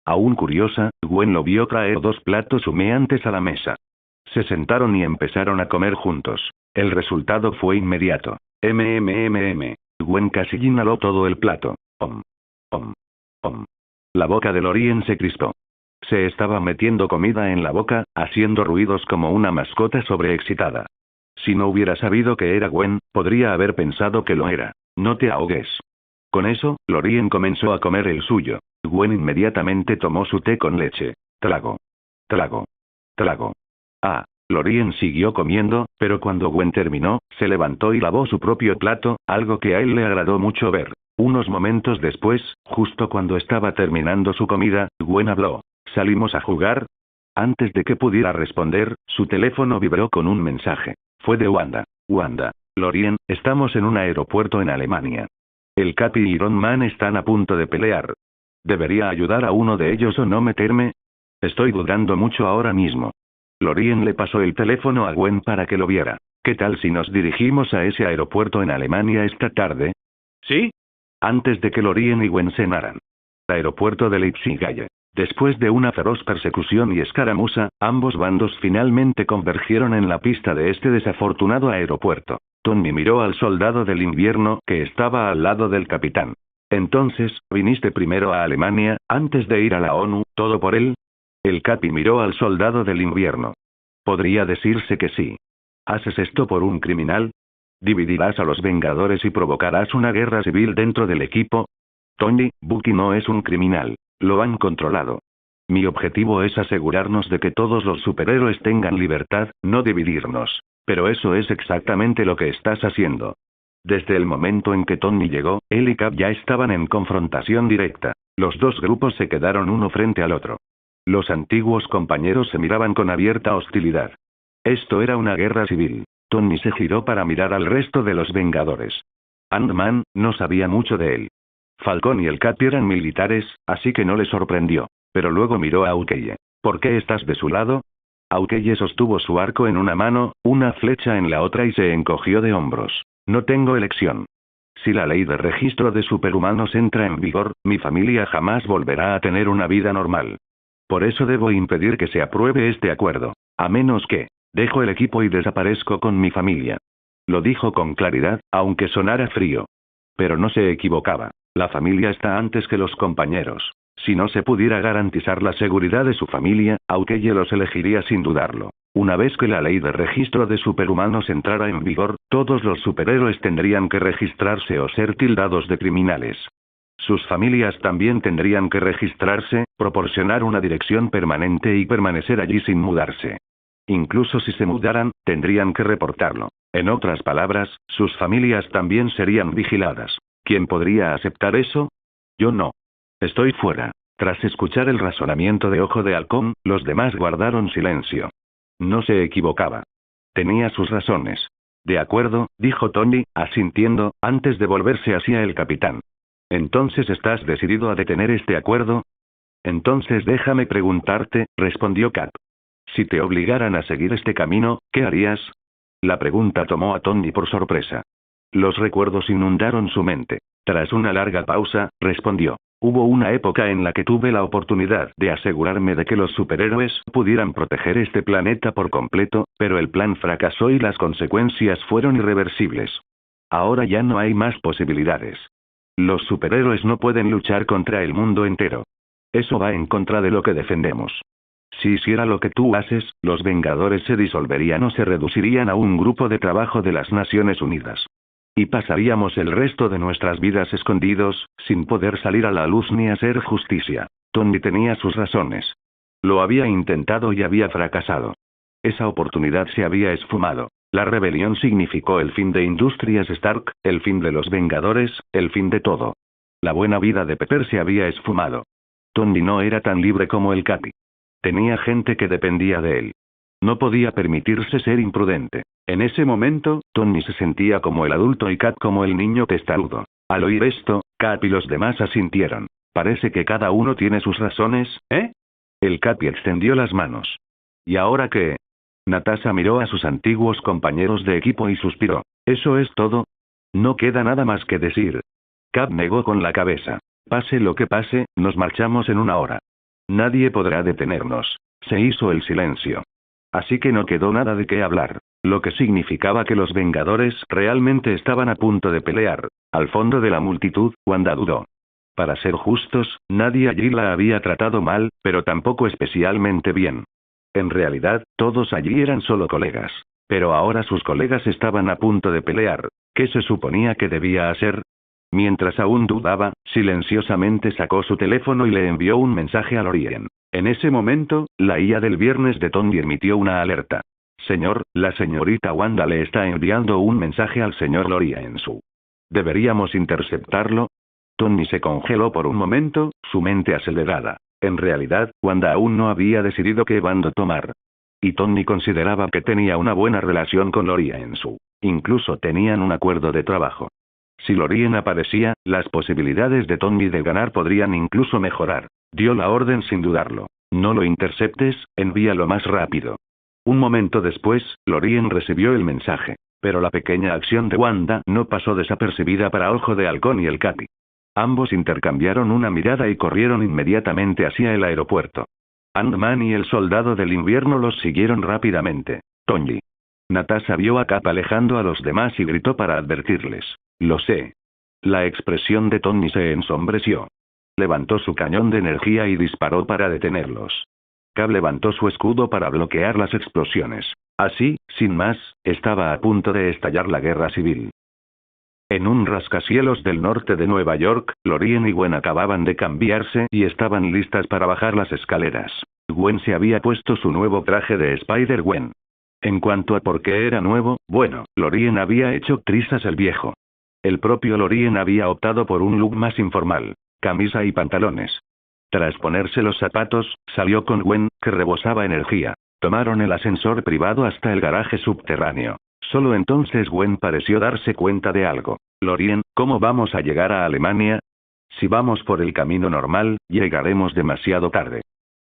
Aún curiosa, Gwen lo vio traer 2 platos humeantes a la mesa. Se sentaron y empezaron a comer juntos. El resultado fue inmediato. Gwen casi inhaló todo el plato. Om. La boca de Lorien se crispó. Se estaba metiendo comida en la boca, haciendo ruidos como una mascota sobreexcitada. Si no hubiera sabido que era Gwen, podría haber pensado que lo era. No te ahogues. Con eso, Lorien comenzó a comer el suyo. Gwen inmediatamente tomó su té con leche. Trago. Lorien siguió comiendo, pero cuando Gwen terminó, se levantó y lavó su propio plato, algo que a él le agradó mucho ver. Unos momentos después, justo cuando estaba terminando su comida, Gwen habló. ¿Salimos a jugar? Antes de que pudiera responder, su teléfono vibró con un mensaje. Fue de Wanda. Wanda. Lorien, estamos en un aeropuerto en Alemania. El Capi y Iron Man están a punto de pelear. ¿Debería ayudar a uno de ellos o no meterme? Estoy dudando mucho ahora mismo. Lorien le pasó el teléfono a Gwen para que lo viera. ¿Qué tal si nos dirigimos a ese aeropuerto en Alemania esta tarde? ¿Sí? Antes de que Lorien y Gwen cenaran. Aeropuerto de Leipzig. Después de una feroz persecución y escaramuza, ambos bandos finalmente convergieron en la pista de este desafortunado aeropuerto. Tony miró al soldado del invierno que estaba al lado del capitán. Entonces, ¿viniste primero a Alemania, antes de ir a la ONU, todo por él? El Capi miró al soldado del invierno. Podría decirse que sí. ¿Haces esto por un criminal? ¿Dividirás a los Vengadores y provocarás una guerra civil dentro del equipo? Tony, Bucky no es un criminal. Lo han controlado. Mi objetivo es asegurarnos de que todos los superhéroes tengan libertad, no dividirnos. Pero eso es exactamente lo que estás haciendo. Desde el momento en que Tony llegó, él y Cap ya estaban en confrontación directa. Los dos grupos se quedaron uno frente al otro. Los antiguos compañeros se miraban con abierta hostilidad. Esto era una guerra civil. Tony se giró para mirar al resto de los Vengadores. Ant-Man no sabía mucho de él. Falcón y el Capi eran militares, así que no le sorprendió. Pero luego miró a Hawkeye. ¿Por qué estás de su lado? Hawkeye sostuvo su arco en una mano, una flecha en la otra y se encogió de hombros. No tengo elección. Si la ley de registro de superhumanos entra en vigor, mi familia jamás volverá a tener una vida normal. Por eso debo impedir que se apruebe este acuerdo. A menos que, dejo el equipo y desaparezco con mi familia. Lo dijo con claridad, aunque sonara frío. Pero no se equivocaba. La familia está antes que los compañeros. Si no se pudiera garantizar la seguridad de su familia, Hawkeye los elegiría sin dudarlo. Una vez que la ley de registro de superhumanos entrara en vigor, todos los superhéroes tendrían que registrarse o ser tildados de criminales. Sus familias también tendrían que registrarse, proporcionar una dirección permanente y permanecer allí sin mudarse. Incluso si se mudaran, tendrían que reportarlo. En otras palabras, sus familias también serían vigiladas. ¿Quién podría aceptar eso? Yo no. Estoy fuera. Tras escuchar el razonamiento de Ojo de Halcón, los demás guardaron silencio. No se equivocaba. Tenía sus razones. De acuerdo, dijo Tony, asintiendo, antes de volverse hacia el capitán. ¿Entonces estás decidido a detener este acuerdo? Entonces déjame preguntarte, respondió Cap. Si te obligaran a seguir este camino, ¿qué harías? La pregunta tomó a Tony por sorpresa. Los recuerdos inundaron su mente. Tras una larga pausa, respondió. Hubo una época en la que tuve la oportunidad de asegurarme de que los superhéroes pudieran proteger este planeta por completo, pero el plan fracasó y las consecuencias fueron irreversibles. Ahora ya no hay más posibilidades. Los superhéroes no pueden luchar contra el mundo entero. Eso va en contra de lo que defendemos. Si hiciera lo que tú haces, los Vengadores se disolverían o se reducirían a un grupo de trabajo de las Naciones Unidas. Y pasaríamos el resto de nuestras vidas escondidos, sin poder salir a la luz ni hacer justicia. Tony tenía sus razones. Lo había intentado y había fracasado. Esa oportunidad se había esfumado. La rebelión significó el fin de Industrias Stark, el fin de los Vengadores, el fin de todo. La buena vida de Pepper se había esfumado. Tony no era tan libre como el Capi. Tenía gente que dependía de él. No podía permitirse ser imprudente. En ese momento, Tony se sentía como el adulto y Cap como el niño testarudo. Al oír esto, Cap y los demás asintieron. Parece que cada uno tiene sus razones, ¿eh? El Capi extendió las manos. ¿Y ahora qué? Natasha miró a sus antiguos compañeros de equipo y suspiró. ¿Eso es todo? No queda nada más que decir. Cap negó con la cabeza. Pase lo que pase, nos marchamos en una hora. Nadie podrá detenernos. Se hizo el silencio. Así que no quedó nada de qué hablar. Lo que significaba que los Vengadores realmente estaban a punto de pelear. Al fondo de la multitud, Wanda dudó. Para ser justos, nadie allí la había tratado mal, pero tampoco especialmente bien. En realidad, todos allí eran solo colegas. Pero ahora sus colegas estaban a punto de pelear. ¿Qué se suponía que debía hacer? Mientras aún dudaba, silenciosamente sacó su teléfono y le envió un mensaje a Lorien. En ese momento, la IA del viernes de Tony emitió una alerta. Señor, la señorita Wanda le está enviando un mensaje al señor Loriensu. ¿Deberíamos interceptarlo? Tony se congeló por un momento, su mente acelerada. En realidad, Wanda aún no había decidido qué bando tomar. Y Tony consideraba que tenía una buena relación con Loriensu. Incluso tenían un acuerdo de trabajo. Si Lorien aparecía, las posibilidades de Tony de ganar podrían incluso mejorar. Dio la orden sin dudarlo. No lo interceptes, envíalo más rápido. Un momento después, Lorien recibió el mensaje. Pero la pequeña acción de Wanda no pasó desapercibida para Ojo de Halcón y el Capi. Ambos intercambiaron una mirada y corrieron inmediatamente hacia el aeropuerto. Ant-Man y el soldado del invierno los siguieron rápidamente. Tony. Natasha vio a Cap alejando a los demás y gritó para advertirles. Lo sé. La expresión de Tony se ensombreció. Levantó su cañón de energía y disparó para detenerlos. Cap levantó su escudo para bloquear las explosiones. Así, sin más, estaba a punto de estallar la guerra civil. En un rascacielos del norte de Nueva York, Lorien y Gwen acababan de cambiarse y estaban listas para bajar las escaleras. Gwen se había puesto su nuevo traje de Spider-Gwen. En cuanto a por qué era nuevo, bueno, Lorien había hecho trizas el viejo. El propio Lorien había optado por un look más informal, camisa y pantalones. Tras ponerse los zapatos, salió con Gwen, que rebosaba energía. Tomaron el ascensor privado hasta el garaje subterráneo. Solo entonces Gwen pareció darse cuenta de algo. Lorien, ¿cómo vamos a llegar a Alemania? Si vamos por el camino normal, llegaremos demasiado tarde.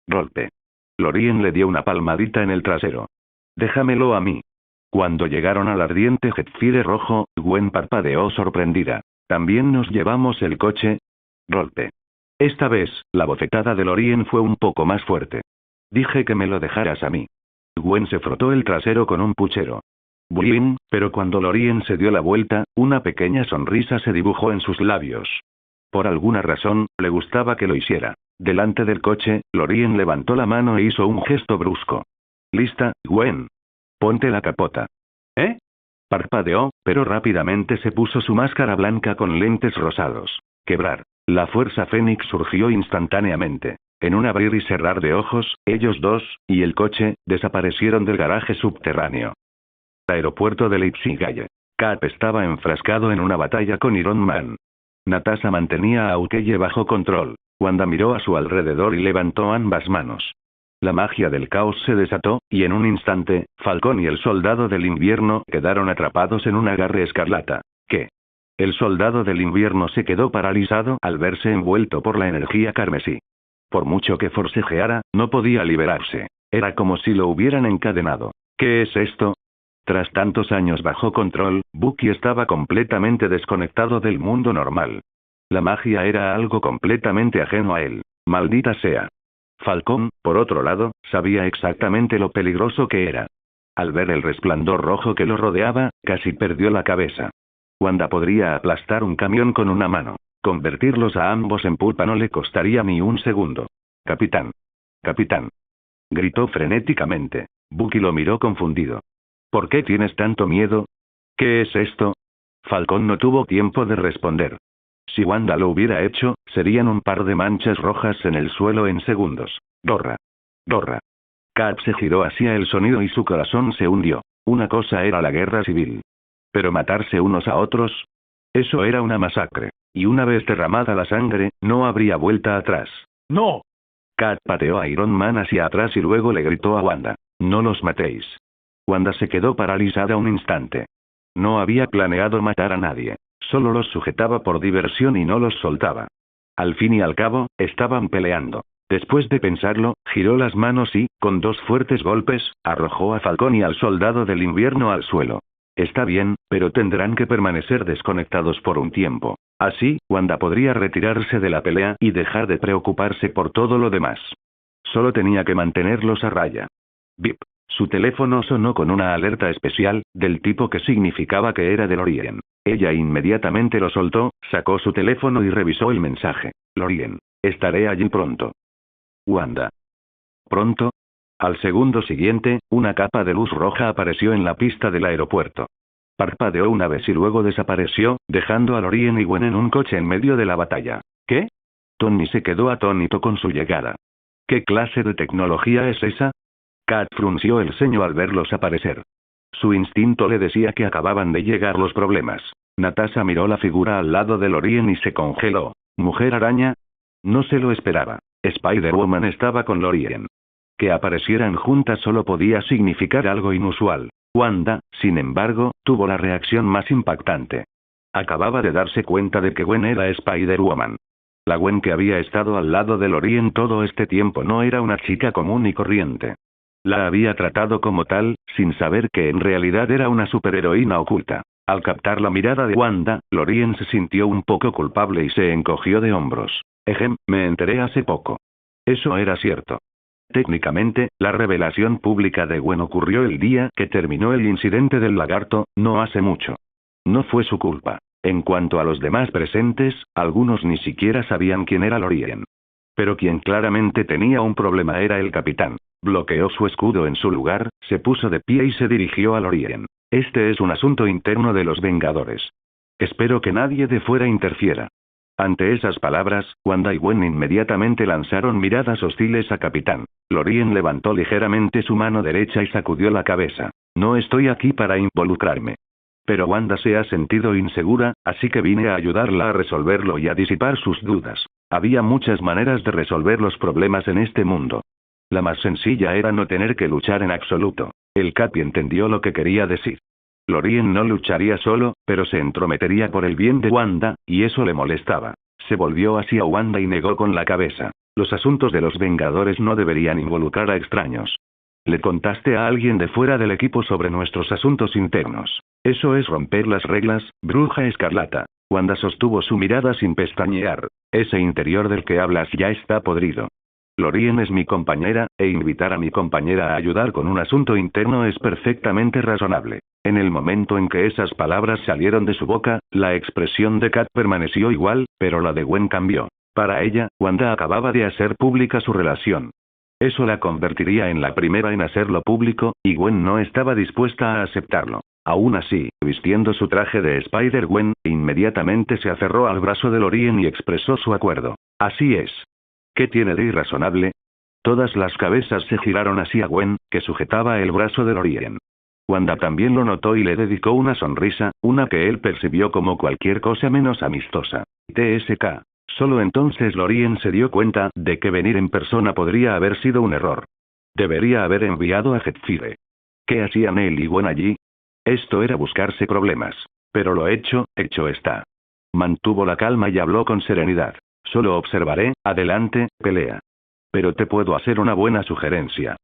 Golpe. Lorien le dio una palmadita en el trasero. Déjamelo a mí. Cuando llegaron al ardiente Jetfire rojo, Gwen parpadeó sorprendida. ¿También nos llevamos el coche? Golpe. Esta vez, la bofetada de Lorien fue un poco más fuerte. Dije que me lo dejaras a mí. Gwen se frotó el trasero con un puchero. Buin, pero cuando Lorien se dio la vuelta, una pequeña sonrisa se dibujó en sus labios. Por alguna razón, le gustaba que lo hiciera. Delante del coche, Lorien levantó la mano e hizo un gesto brusco. ¿Lista, Gwen? Ponte la capota. ¿Eh? Parpadeó, pero rápidamente se puso su máscara blanca con lentes rosados. Quebrar. La fuerza Fénix surgió instantáneamente. En un abrir y cerrar de ojos, ellos dos, y el coche, desaparecieron del garaje subterráneo. Aeropuerto de Leipzig. Cap estaba enfrascado en una batalla con Iron Man. Natasha mantenía a Aukeye bajo control. Wanda miró a su alrededor y levantó ambas manos. La magia del caos se desató, y en un instante, Falcón y el soldado del invierno quedaron atrapados en un agarre escarlata. ¿Qué? El soldado del invierno se quedó paralizado al verse envuelto por la energía carmesí. Por mucho que forcejeara, no podía liberarse. Era como si lo hubieran encadenado. ¿Qué es esto? Tras tantos años bajo control, Bucky estaba completamente desconectado del mundo normal. La magia era algo completamente ajeno a él. Maldita sea. Falcón, por otro lado, sabía exactamente lo peligroso que era. Al ver el resplandor rojo que lo rodeaba, casi perdió la cabeza. Wanda podría aplastar un camión con una mano. Convertirlos a ambos en pulpa no le costaría ni un segundo. Capitán. Capitán. Gritó frenéticamente. Bucky lo miró confundido. ¿Por qué tienes tanto miedo? ¿Qué es esto? Falcón no tuvo tiempo de responder. Si Wanda lo hubiera hecho, serían un par de manchas rojas en el suelo en segundos. Gorra. Gorra. Cap se giró hacia el sonido y su corazón se hundió. Una cosa era la guerra civil. Pero matarse unos a otros. Eso era una masacre. Y una vez derramada la sangre, no habría vuelta atrás. ¡No! Cap pateó a Iron Man hacia atrás y luego le gritó a Wanda. No los matéis. Wanda se quedó paralizada un instante. No había planeado matar a nadie. Solo los sujetaba por diversión y no los soltaba. Al fin y al cabo, estaban peleando. Después de pensarlo, giró las manos y, con dos fuertes golpes, arrojó a Falcón y al soldado del invierno al suelo. Está bien, pero tendrán que permanecer desconectados por un tiempo. Así, Wanda podría retirarse de la pelea y dejar de preocuparse por todo lo demás. Solo tenía que mantenerlos a raya. Bip. Su teléfono sonó con una alerta especial, del tipo que significaba que era de Lorien. Ella inmediatamente lo soltó, sacó su teléfono y revisó el mensaje. Lorien. Estaré allí pronto. Wanda. ¿Pronto? Al segundo siguiente, una capa de luz roja apareció en la pista del aeropuerto. Parpadeó una vez y luego desapareció, dejando a Lorien y Gwen en un coche en medio de la batalla. ¿Qué? Tony se quedó atónito con su llegada. ¿Qué clase de tecnología es esa? Kat frunció el ceño al verlos aparecer. Su instinto le decía que acababan de llegar los problemas. Natasha miró la figura al lado de Lorien y se congeló. ¿Mujer araña? No se lo esperaba. Spider-Woman estaba con Lorien. Que aparecieran juntas solo podía significar algo inusual. Wanda, sin embargo, tuvo la reacción más impactante. Acababa de darse cuenta de que Gwen era Spider-Woman. La Gwen que había estado al lado de Lorien todo este tiempo no era una chica común y corriente. La había tratado como tal, sin saber que en realidad era una superheroína oculta. Al captar la mirada de Wanda, Lorien se sintió un poco culpable y se encogió de hombros. Me enteré hace poco. Eso era cierto. Técnicamente, la revelación pública de Gwen ocurrió el día que terminó el incidente del lagarto, no hace mucho. No fue su culpa. En cuanto a los demás presentes, algunos ni siquiera sabían quién era Lorien. Pero quien claramente tenía un problema era el capitán. Bloqueó su escudo en su lugar, se puso de pie y se dirigió a Lorien. Este es un asunto interno de los Vengadores. Espero que nadie de fuera interfiera. Ante esas palabras, Wanda y Gwen inmediatamente lanzaron miradas hostiles a Capitán. Lorien levantó ligeramente su mano derecha y sacudió la cabeza. No estoy aquí para involucrarme. Pero Wanda se ha sentido insegura, así que vine a ayudarla a resolverlo y a disipar sus dudas. Había muchas maneras de resolver los problemas en este mundo. La más sencilla era no tener que luchar en absoluto. El Capi entendió lo que quería decir. Lorien no lucharía solo, pero se entrometería por el bien de Wanda, y eso le molestaba. Se volvió hacia Wanda y negó con la cabeza. Los asuntos de los Vengadores no deberían involucrar a extraños. Le contaste a alguien de fuera del equipo sobre nuestros asuntos internos. Eso es romper las reglas, Bruja Escarlata. Wanda sostuvo su mirada sin pestañear. Ese interior del que hablas ya está podrido. Lorien es mi compañera, e invitar a mi compañera a ayudar con un asunto interno es perfectamente razonable. En el momento en que esas palabras salieron de su boca, la expresión de Kat permaneció igual, pero la de Gwen cambió. Para ella, Wanda acababa de hacer pública su relación. Eso la convertiría en la primera en hacerlo público, y Gwen no estaba dispuesta a aceptarlo. Aún así, vistiendo su traje de Spider-Gwen, inmediatamente se aferró al brazo de Lorien y expresó su acuerdo. Así es. ¿Qué tiene de irrazonable? Todas las cabezas se giraron hacia Gwen, que sujetaba el brazo de Lorien. Wanda también lo notó y le dedicó una sonrisa, una que él percibió como cualquier cosa menos amistosa. TSK. Solo entonces Lorien se dio cuenta de que venir en persona podría haber sido un error. Debería haber enviado a Jetfire. ¿Qué hacían él y Gwen allí? Esto era buscarse problemas. Pero lo hecho está. Mantuvo la calma y habló con serenidad. Solo observaré, adelante, pelea. Pero te puedo hacer una buena sugerencia.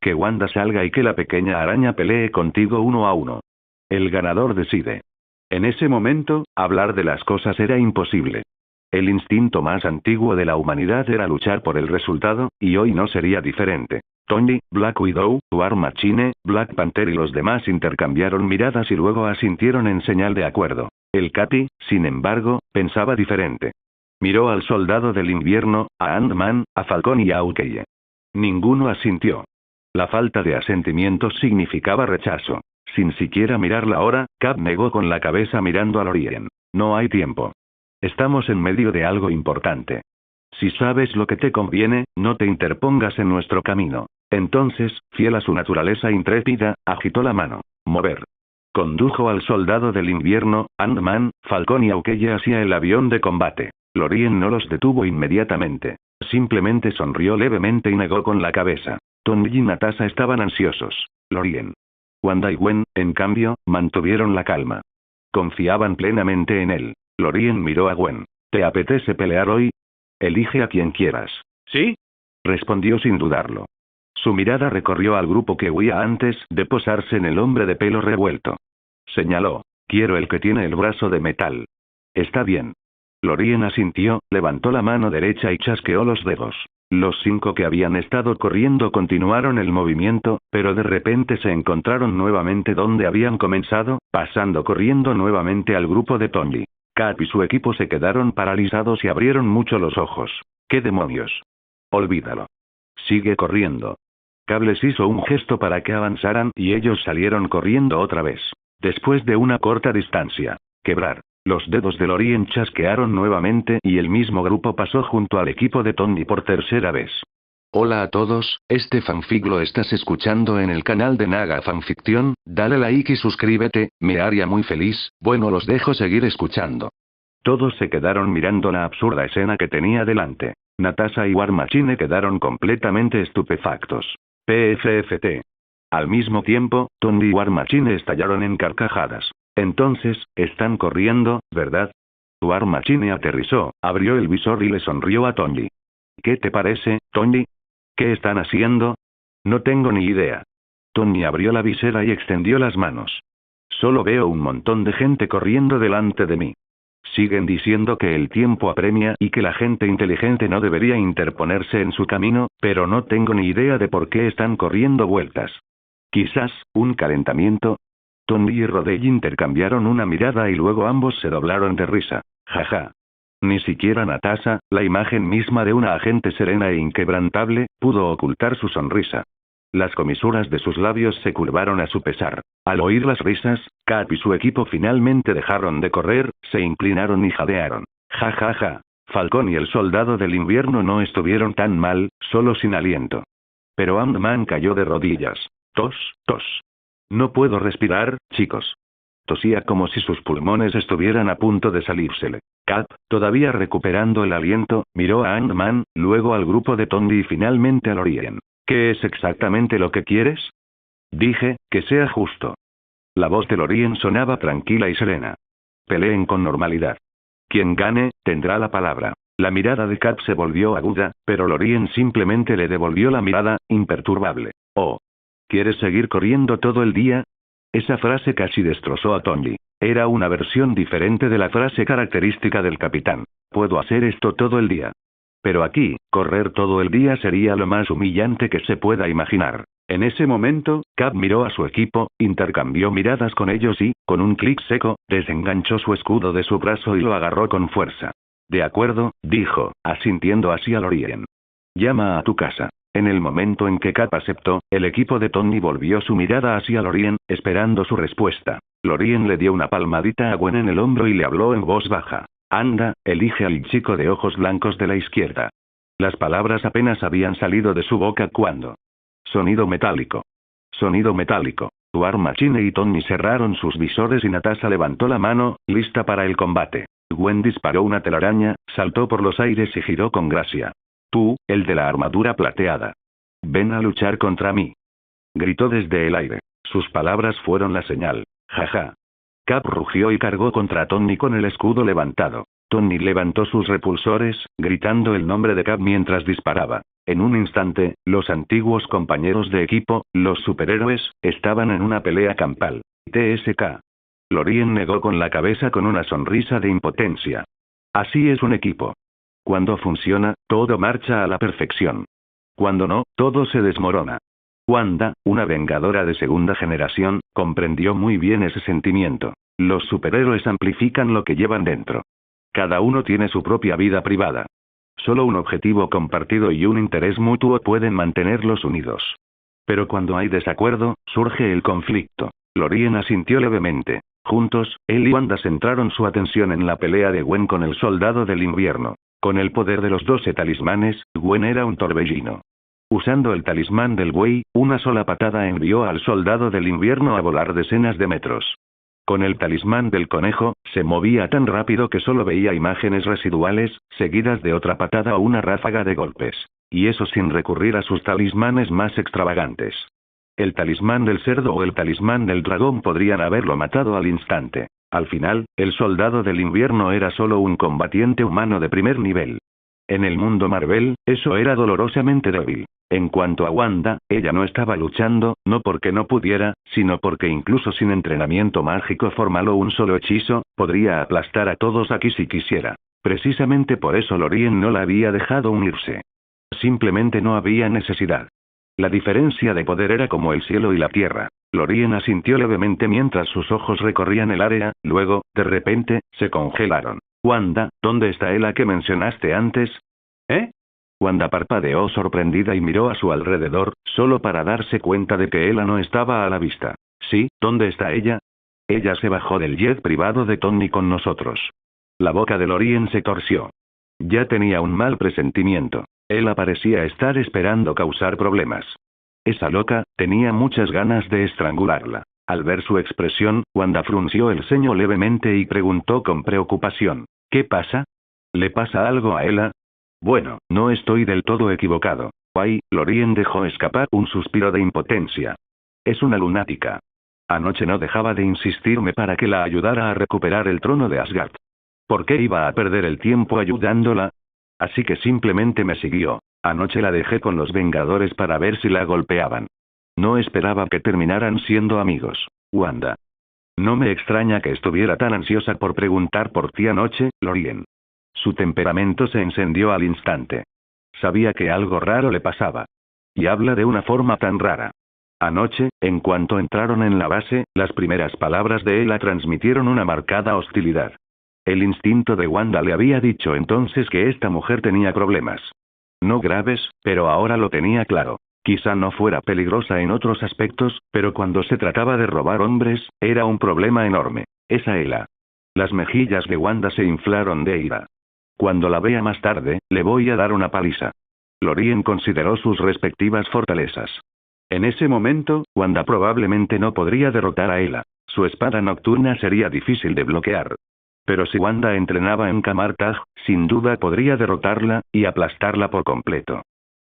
Que Wanda salga y que la pequeña araña pelee contigo 1 a 1. El ganador decide. En ese momento, hablar de las cosas era imposible. El instinto más antiguo de la humanidad era luchar por el resultado, y hoy no sería diferente. Tony, Black Widow, War Machine, Black Panther y los demás intercambiaron miradas y luego asintieron en señal de acuerdo. El Capi, sin embargo, pensaba diferente. Miró al Soldado del Invierno, a Ant-Man, a Falcón y a Hawkeye. Ninguno asintió. La falta de asentimientos significaba rechazo. Sin siquiera mirar la hora, Cap negó con la cabeza mirando a Lorien. No hay tiempo. Estamos en medio de algo importante. Si sabes lo que te conviene, no te interpongas en nuestro camino. Entonces, fiel a su naturaleza intrépida, agitó la mano. Mover. Condujo al Soldado del Invierno, Ant-Man, Falcón y Hawkeye hacia el avión de combate. Lorien no los detuvo inmediatamente. Simplemente sonrió levemente y negó con la cabeza. Tony y Natasha estaban ansiosos. Lorien. Wanda y Gwen, en cambio, mantuvieron la calma. Confiaban plenamente en él. Lorien miró a Gwen. ¿Te apetece pelear hoy? Elige a quien quieras. ¿Sí? Respondió sin dudarlo. Su mirada recorrió al grupo que huía antes de posarse en el hombre de pelo revuelto. Señaló. Quiero el que tiene el brazo de metal. Está bien. Lorien asintió, levantó la mano derecha y chasqueó los dedos. Los 5 que habían estado corriendo continuaron el movimiento, pero de repente se encontraron nuevamente donde habían comenzado, pasando corriendo nuevamente al grupo de Tony. Cap y su equipo se quedaron paralizados y abrieron mucho los ojos. ¿Qué demonios? Olvídalo. Sigue corriendo. Cap les hizo un gesto para que avanzaran y ellos salieron corriendo otra vez. Después de una corta distancia. Quebrar. Los dedos de Lorien chasquearon nuevamente y el mismo grupo pasó junto al equipo de Tony por tercera vez. Hola a todos, este fanfic lo estás escuchando en el canal de Naga Fanfiction, dale like y suscríbete, me haría muy feliz, bueno los dejo seguir escuchando. Todos se quedaron mirando la absurda escena que tenía delante. Natasha y War Machine quedaron completamente estupefactos. PFFT. Al mismo tiempo, Tony y War Machine estallaron en carcajadas. Entonces, están corriendo, ¿verdad? War Machine aterrizó, abrió el visor y le sonrió a Tony. ¿Qué te parece, Tony? ¿Qué están haciendo? No tengo ni idea. Tony abrió la visera y extendió las manos. Solo veo un montón de gente corriendo delante de mí. Siguen diciendo que el tiempo apremia y que la gente inteligente no debería interponerse en su camino, pero no tengo ni idea de por qué están corriendo vueltas. Quizás, un calentamiento. Tony y Rodey intercambiaron una mirada y luego ambos se doblaron de risa. Jaja. Ni siquiera Natasha, la imagen misma de una agente serena e inquebrantable, pudo ocultar su sonrisa. Las comisuras de sus labios se curvaron a su pesar. Al oír las risas, Cap y su equipo finalmente dejaron de correr, se inclinaron y jadearon. Ja ja ja. Falcón y el soldado del invierno no estuvieron tan mal, solo sin aliento. Pero Ant-Man cayó de rodillas. Tos, tos. No puedo respirar, chicos. Tosía como si sus pulmones estuvieran a punto de salírsele. Cap, todavía recuperando el aliento, miró a Ant-Man, luego al grupo de Tony y finalmente a Lorien. ¿Qué es exactamente lo que quieres? Dije, que sea justo. La voz de Lorien sonaba tranquila y serena. Peleen con normalidad. Quien gane, tendrá la palabra. La mirada de Cap se volvió aguda, pero Lorien simplemente le devolvió la mirada, imperturbable. Oh. ¿Quieres seguir corriendo todo el día? Esa frase casi destrozó a Tony. Era una versión diferente de la frase característica del capitán. Puedo hacer esto todo el día. Pero aquí, correr todo el día sería lo más humillante que se pueda imaginar. En ese momento, Cap miró a su equipo, intercambió miradas con ellos y, con un clic seco, desenganchó su escudo de su brazo y lo agarró con fuerza. De acuerdo, dijo, asintiendo hacia Lorien. Llama a tu casa. En el momento en que Cap aceptó, el equipo de Tony volvió su mirada hacia Lorien, esperando su respuesta. Lorien le dio una palmadita a Gwen en el hombro y le habló en voz baja. Anda, elige al chico de ojos blancos de la izquierda. Las palabras apenas habían salido de su boca cuando. Sonido metálico. Sonido metálico. War Machine y Tony cerraron sus visores y Natasha levantó la mano, lista para el combate. Gwen disparó una telaraña, saltó por los aires y giró con gracia. Tú, el de la armadura plateada. Ven a luchar contra mí. Gritó desde el aire. Sus palabras fueron la señal. Jaja. Cap rugió y cargó contra Tony con el escudo levantado. Tony levantó sus repulsores, gritando el nombre de Cap mientras disparaba. En un instante, los antiguos compañeros de equipo, los superhéroes, estaban en una pelea campal. TSK. Lorien negó con la cabeza con una sonrisa de impotencia. Así es un equipo. Cuando funciona, todo marcha a la perfección. Cuando no, todo se desmorona. Wanda, una vengadora de segunda generación, comprendió muy bien ese sentimiento. Los superhéroes amplifican lo que llevan dentro. Cada uno tiene su propia vida privada. Solo un objetivo compartido y un interés mutuo pueden mantenerlos unidos. Pero cuando hay desacuerdo, surge el conflicto. Lorien asintió levemente. Juntos, él y Wanda centraron su atención en la pelea de Gwen con el soldado del invierno. Con el poder de los 12 talismanes, Gwen era un torbellino. Usando el talismán del buey, una sola patada envió al soldado del invierno a volar decenas de metros. Con el talismán del conejo, se movía tan rápido que solo veía imágenes residuales, seguidas de otra patada o una ráfaga de golpes. Y eso sin recurrir a sus talismanes más extravagantes. El talismán del cerdo o el talismán del dragón podrían haberlo matado al instante. Al final, el soldado del invierno era solo un combatiente humano de primer nivel. En el mundo Marvel, eso era dolorosamente débil. En cuanto a Wanda, ella no estaba luchando, no porque no pudiera, sino porque incluso sin entrenamiento mágico formal o un solo hechizo, podría aplastar a todos aquí si quisiera. Precisamente por eso Lorien no la había dejado unirse. Simplemente no había necesidad. La diferencia de poder era como el cielo y la tierra. Lorien asintió levemente mientras sus ojos recorrían el área, luego, de repente, se congelaron. Wanda, ¿dónde está Ela que mencionaste antes? ¿Eh? Wanda parpadeó sorprendida y miró a su alrededor, solo para darse cuenta de que Ela no estaba a la vista. Sí, ¿dónde está ella? Ella se bajó del jet privado de Tony con nosotros. La boca de Lorien se torció. Ya tenía un mal presentimiento. Ela parecía estar esperando causar problemas. Esa loca, tenía muchas ganas de estrangularla. Al ver su expresión, Wanda frunció el ceño levemente y preguntó con preocupación. ¿Qué pasa? ¿Le pasa algo a Ela? Bueno, no estoy del todo equivocado. Ay, Lorien dejó escapar un suspiro de impotencia. Es una lunática. Anoche no dejaba de insistirme para que la ayudara a recuperar el trono de Asgard. ¿Por qué iba a perder el tiempo ayudándola? Así que simplemente me siguió. Anoche la dejé con los Vengadores para ver si la golpeaban. No esperaba que terminaran siendo amigos. Wanda. No me extraña que estuviera tan ansiosa por preguntar por ti anoche, Lorien. Su temperamento se encendió al instante. Sabía que algo raro le pasaba. Y habla de una forma tan rara. Anoche, en cuanto entraron en la base, las primeras palabras de él la transmitieron una marcada hostilidad. El instinto de Wanda le había dicho entonces que esta mujer tenía problemas. No graves, pero ahora lo tenía claro. Quizá no fuera peligrosa en otros aspectos, pero cuando se trataba de robar hombres, era un problema enorme. Esa Ela. Las mejillas de Wanda se inflaron de ira. Cuando la vea más tarde, le voy a dar una paliza. Lorien consideró sus respectivas fortalezas. En ese momento, Wanda probablemente no podría derrotar a Ela. Su espada nocturna sería difícil de bloquear. Pero si Wanda entrenaba en Kamartaj, sin duda podría derrotarla, y aplastarla por completo.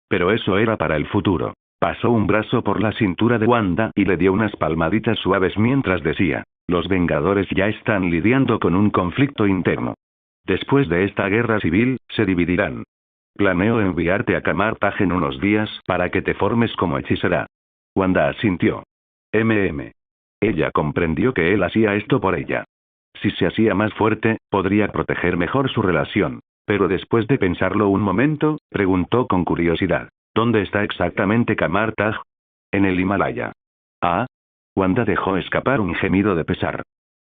Pero eso era para el futuro. Pasó un brazo por la cintura de Wanda y le dio unas palmaditas suaves mientras decía, los Vengadores ya están lidiando con un conflicto interno. Después de esta guerra civil, se dividirán. Planeo enviarte a Kamartaj en unos días para que te formes como hechicera. Wanda asintió. Ella comprendió que él hacía esto por ella. Si se hacía más fuerte, podría proteger mejor su relación. Pero después de pensarlo un momento, preguntó con curiosidad, ¿dónde está exactamente Kamartaj? En el Himalaya. Ah. Wanda dejó escapar un gemido de pesar.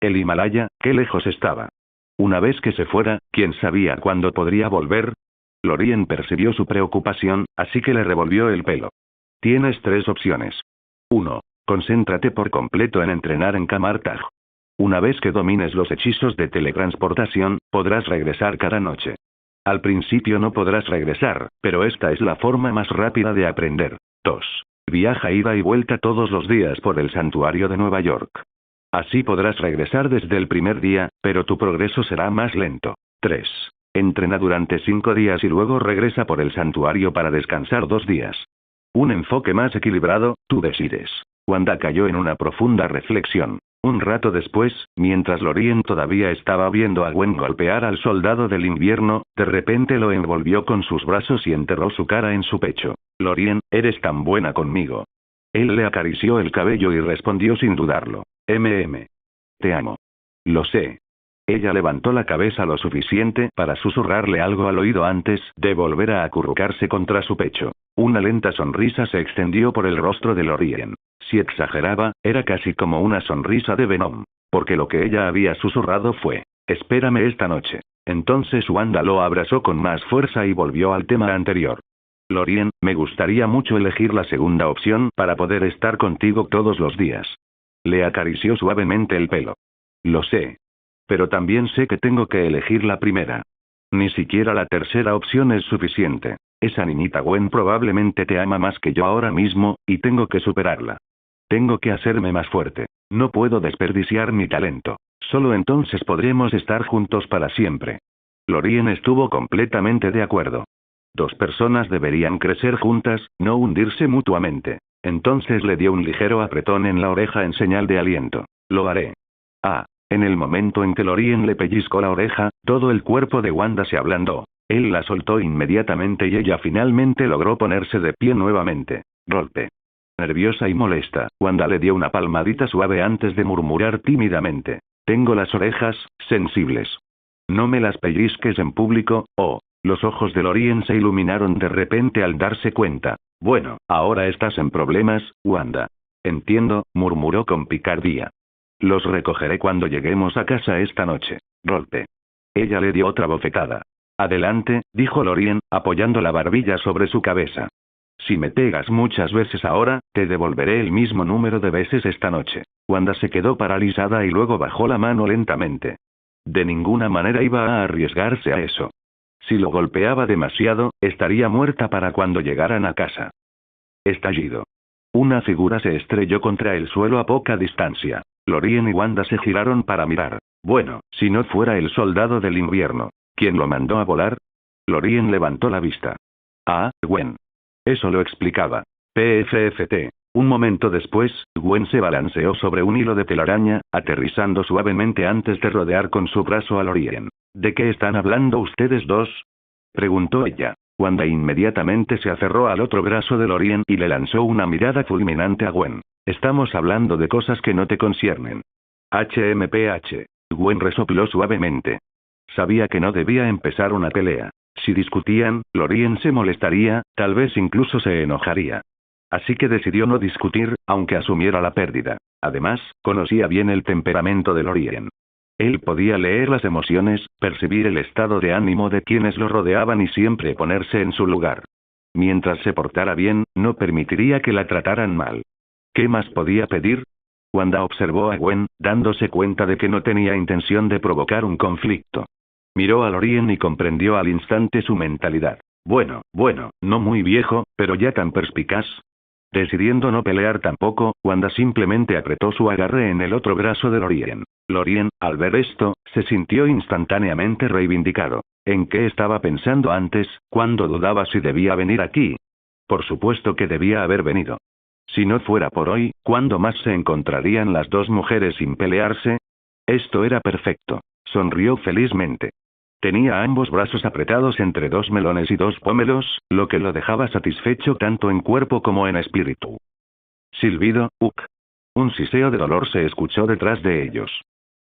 El Himalaya, ¿qué lejos estaba? Una vez que se fuera, ¿quién sabía cuándo podría volver? Lorien percibió su preocupación, así que le revolvió el pelo. Tienes 3 opciones. 1. Concéntrate por completo en entrenar en Kamartaj. Una vez que domines los hechizos de teletransportación, podrás regresar cada noche. Al principio no podrás regresar, pero esta es la forma más rápida de aprender. 2. Viaja ida y vuelta todos los días por el santuario de Nueva York. Así podrás regresar desde el primer día, pero tu progreso será más lento. 3. Entrena durante 5 días y luego regresa por el santuario para descansar 2 días. Un enfoque más equilibrado, tú decides. Wanda cayó en una profunda reflexión. Un rato después, mientras Lorien todavía estaba viendo a Gwen golpear al soldado del invierno, de repente lo envolvió con sus brazos y enterró su cara en su pecho. Lorien, eres tan buena conmigo. Él le acarició el cabello y respondió sin dudarlo. Te amo. Lo sé. Ella levantó la cabeza lo suficiente para susurrarle algo al oído antes de volver a acurrucarse contra su pecho. Una lenta sonrisa se extendió por el rostro de Lorien. Si exageraba, era casi como una sonrisa de Venom. Porque lo que ella había susurrado fue, espérame esta noche. Entonces Wanda lo abrazó con más fuerza y volvió al tema anterior. Lorien, me gustaría mucho elegir la segunda opción para poder estar contigo todos los días. Le acarició suavemente el pelo. Lo sé. Pero también sé que tengo que elegir la primera. Ni siquiera la tercera opción es suficiente. Esa niñita Gwen probablemente te ama más que yo ahora mismo, y tengo que superarla. Tengo que hacerme más fuerte. No puedo desperdiciar mi talento. Solo entonces podremos estar juntos para siempre. Lorien estuvo completamente de acuerdo. 2 personas deberían crecer juntas, no hundirse mutuamente. Entonces le dio un ligero apretón en la oreja en señal de aliento. Lo haré. Ah. En el momento en que Lorien le pellizcó la oreja, todo el cuerpo de Wanda se ablandó. Él la soltó inmediatamente y ella finalmente logró ponerse de pie nuevamente. Golpe. Nerviosa y molesta, Wanda le dio una palmadita suave antes de murmurar tímidamente. Tengo las orejas sensibles. No me las pellizques en público, oh. Los ojos de Lorien se iluminaron de repente al darse cuenta. Bueno, ahora estás en problemas, Wanda. Entiendo, murmuró con picardía. Los recogeré cuando lleguemos a casa esta noche. Golpe. Ella le dio otra bofetada. Adelante, dijo Lorien, apoyando la barbilla sobre su cabeza. Si me pegas muchas veces ahora, te devolveré el mismo número de veces esta noche. Wanda se quedó paralizada y luego bajó la mano lentamente. De ninguna manera iba a arriesgarse a eso. Si lo golpeaba demasiado, estaría muerta para cuando llegaran a casa. Estallido. Una figura se estrelló contra el suelo a poca distancia. Lorien y Wanda se giraron para mirar. Bueno, si no fuera el soldado del invierno. ¿Quién lo mandó a volar? Lorien levantó la vista. Ah, Gwen. Eso lo explicaba. PFFT. Un momento después, Gwen se balanceó sobre un hilo de telaraña, aterrizando suavemente antes de rodear con su brazo a Lorien. ¿De qué están hablando ustedes dos? Preguntó ella. Wanda inmediatamente se aferró al otro brazo de Lorien y le lanzó una mirada fulminante a Gwen. Estamos hablando de cosas que no te conciernen. HMPH. Gwen resopló suavemente. Sabía que no debía empezar una pelea. Si discutían, Lorien se molestaría, tal vez incluso se enojaría. Así que decidió no discutir, aunque asumiera la pérdida. Además, conocía bien el temperamento de Lorien. Él podía leer las emociones, percibir el estado de ánimo de quienes lo rodeaban y siempre ponerse en su lugar. Mientras se portara bien, no permitiría que la trataran mal. ¿Qué más podía pedir? Wanda observó a Gwen, dándose cuenta de que no tenía intención de provocar un conflicto. Miró a Lorien y comprendió al instante su mentalidad. Bueno, no muy viejo, pero ya tan perspicaz. Decidiendo no pelear tampoco, Wanda simplemente apretó su agarre en el otro brazo de Lorien. Lorien, al ver esto, se sintió instantáneamente reivindicado. ¿En qué estaba pensando antes, cuando dudaba si debía venir aquí? Por supuesto que debía haber venido. Si no fuera por hoy, ¿cuándo más se encontrarían las dos mujeres sin pelearse? Esto era perfecto. Sonrió felizmente. Tenía ambos brazos apretados entre dos melones y dos pómelos, lo que lo dejaba satisfecho tanto en cuerpo como en espíritu. Silbido, uk. Un siseo de dolor se escuchó detrás de ellos.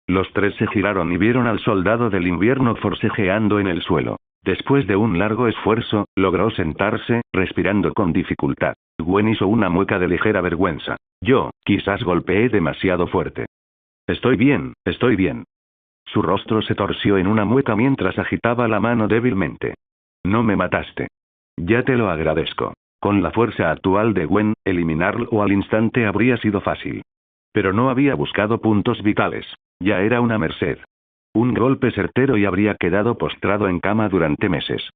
Los tres se giraron y vieron al soldado del invierno forcejeando en el suelo. Después de un largo esfuerzo, logró sentarse, respirando con dificultad. Gwen hizo una mueca de ligera vergüenza. Yo, quizás golpeé demasiado fuerte. Estoy bien. Su rostro se torció en una mueca mientras agitaba la mano débilmente. No me mataste. Ya te lo agradezco. Con la fuerza actual de Gwen, eliminarlo al instante habría sido fácil. Pero no había buscado puntos vitales. Ya era una merced. Un golpe certero y habría quedado postrado en cama durante meses.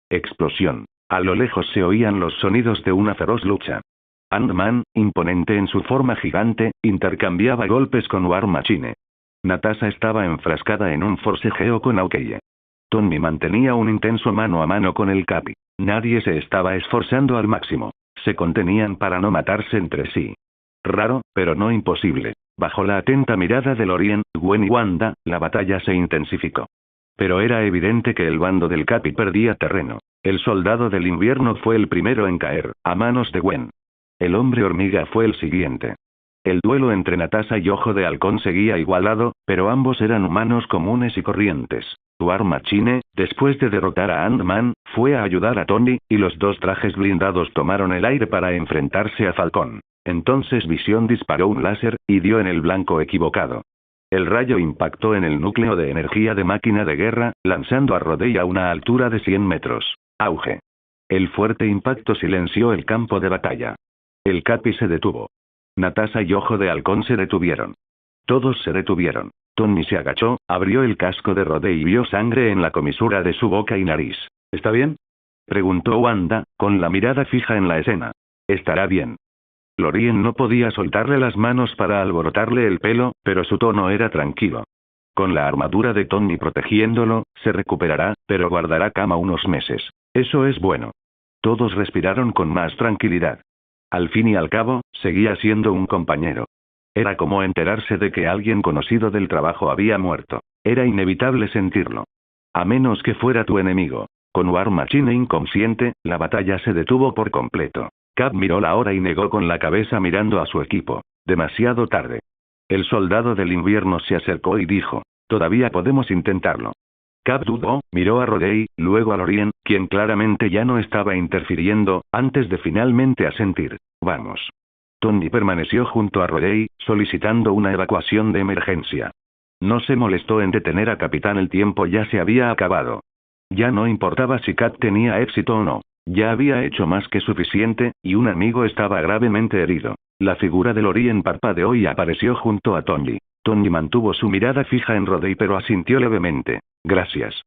Explosión. A lo lejos se oían los sonidos de una feroz lucha. Ant-Man, imponente en su forma gigante, intercambiaba golpes con War Machine. Natasha estaba enfrascada en un forcejeo con Hawkeye. Tony mantenía un intenso mano a mano con el Capi. Nadie se estaba esforzando al máximo. Se contenían para no matarse entre sí. Raro, pero no imposible. Bajo la atenta mirada de Lorien, Gwen y Wanda, la batalla se intensificó. Pero era evidente que el bando del Capi perdía terreno. El soldado del invierno fue el primero en caer, a manos de Gwen. El hombre hormiga fue el siguiente. El duelo entre Natasha y Ojo de Halcón seguía igualado, pero ambos eran humanos comunes y corrientes. War Machine, después de derrotar a Ant-Man, fue a ayudar a Tony, y los dos trajes blindados tomaron el aire para enfrentarse a Falcón. Entonces Visión disparó un láser, y dio en el blanco equivocado. El rayo impactó en el núcleo de energía de máquina de guerra, lanzando a Rhodey a una altura de 100 metros. Auge. El fuerte impacto silenció el campo de batalla. El Capi se detuvo. Natasha y Ojo de Halcón se detuvieron. Todos se detuvieron. Tony se agachó, abrió el casco de Rhodey y vio sangre en la comisura de su boca y nariz. ¿Está bien?, preguntó Wanda, con la mirada fija en la escena. Estará bien. Lorien no podía soltarle las manos para alborotarle el pelo, pero su tono era tranquilo. Con la armadura de Tony protegiéndolo, se recuperará, pero guardará cama unos meses. Eso es bueno. Todos respiraron con más tranquilidad. Al fin y al cabo, seguía siendo un compañero. Era como enterarse de que alguien conocido del trabajo había muerto. Era inevitable sentirlo. A menos que fuera tu enemigo. Con War Machine inconsciente, la batalla se detuvo por completo. Cap miró la hora y negó con la cabeza mirando a su equipo. Demasiado tarde. El soldado del invierno se acercó y dijo, todavía podemos intentarlo. Cap dudó, miró a Rhodey, luego a Lorien, quien claramente ya no estaba interfiriendo, antes de finalmente asentir. Vamos. Tony permaneció junto a Rhodey, solicitando una evacuación de emergencia. No se molestó en detener a Capitán, el tiempo ya se había acabado. Ya no importaba si Cap tenía éxito o no. Ya había hecho más que suficiente, y un amigo estaba gravemente herido. La figura de Lorien parpadeó y apareció junto a Tony. Tony mantuvo su mirada fija en Rhodey pero asintió levemente. Gracias.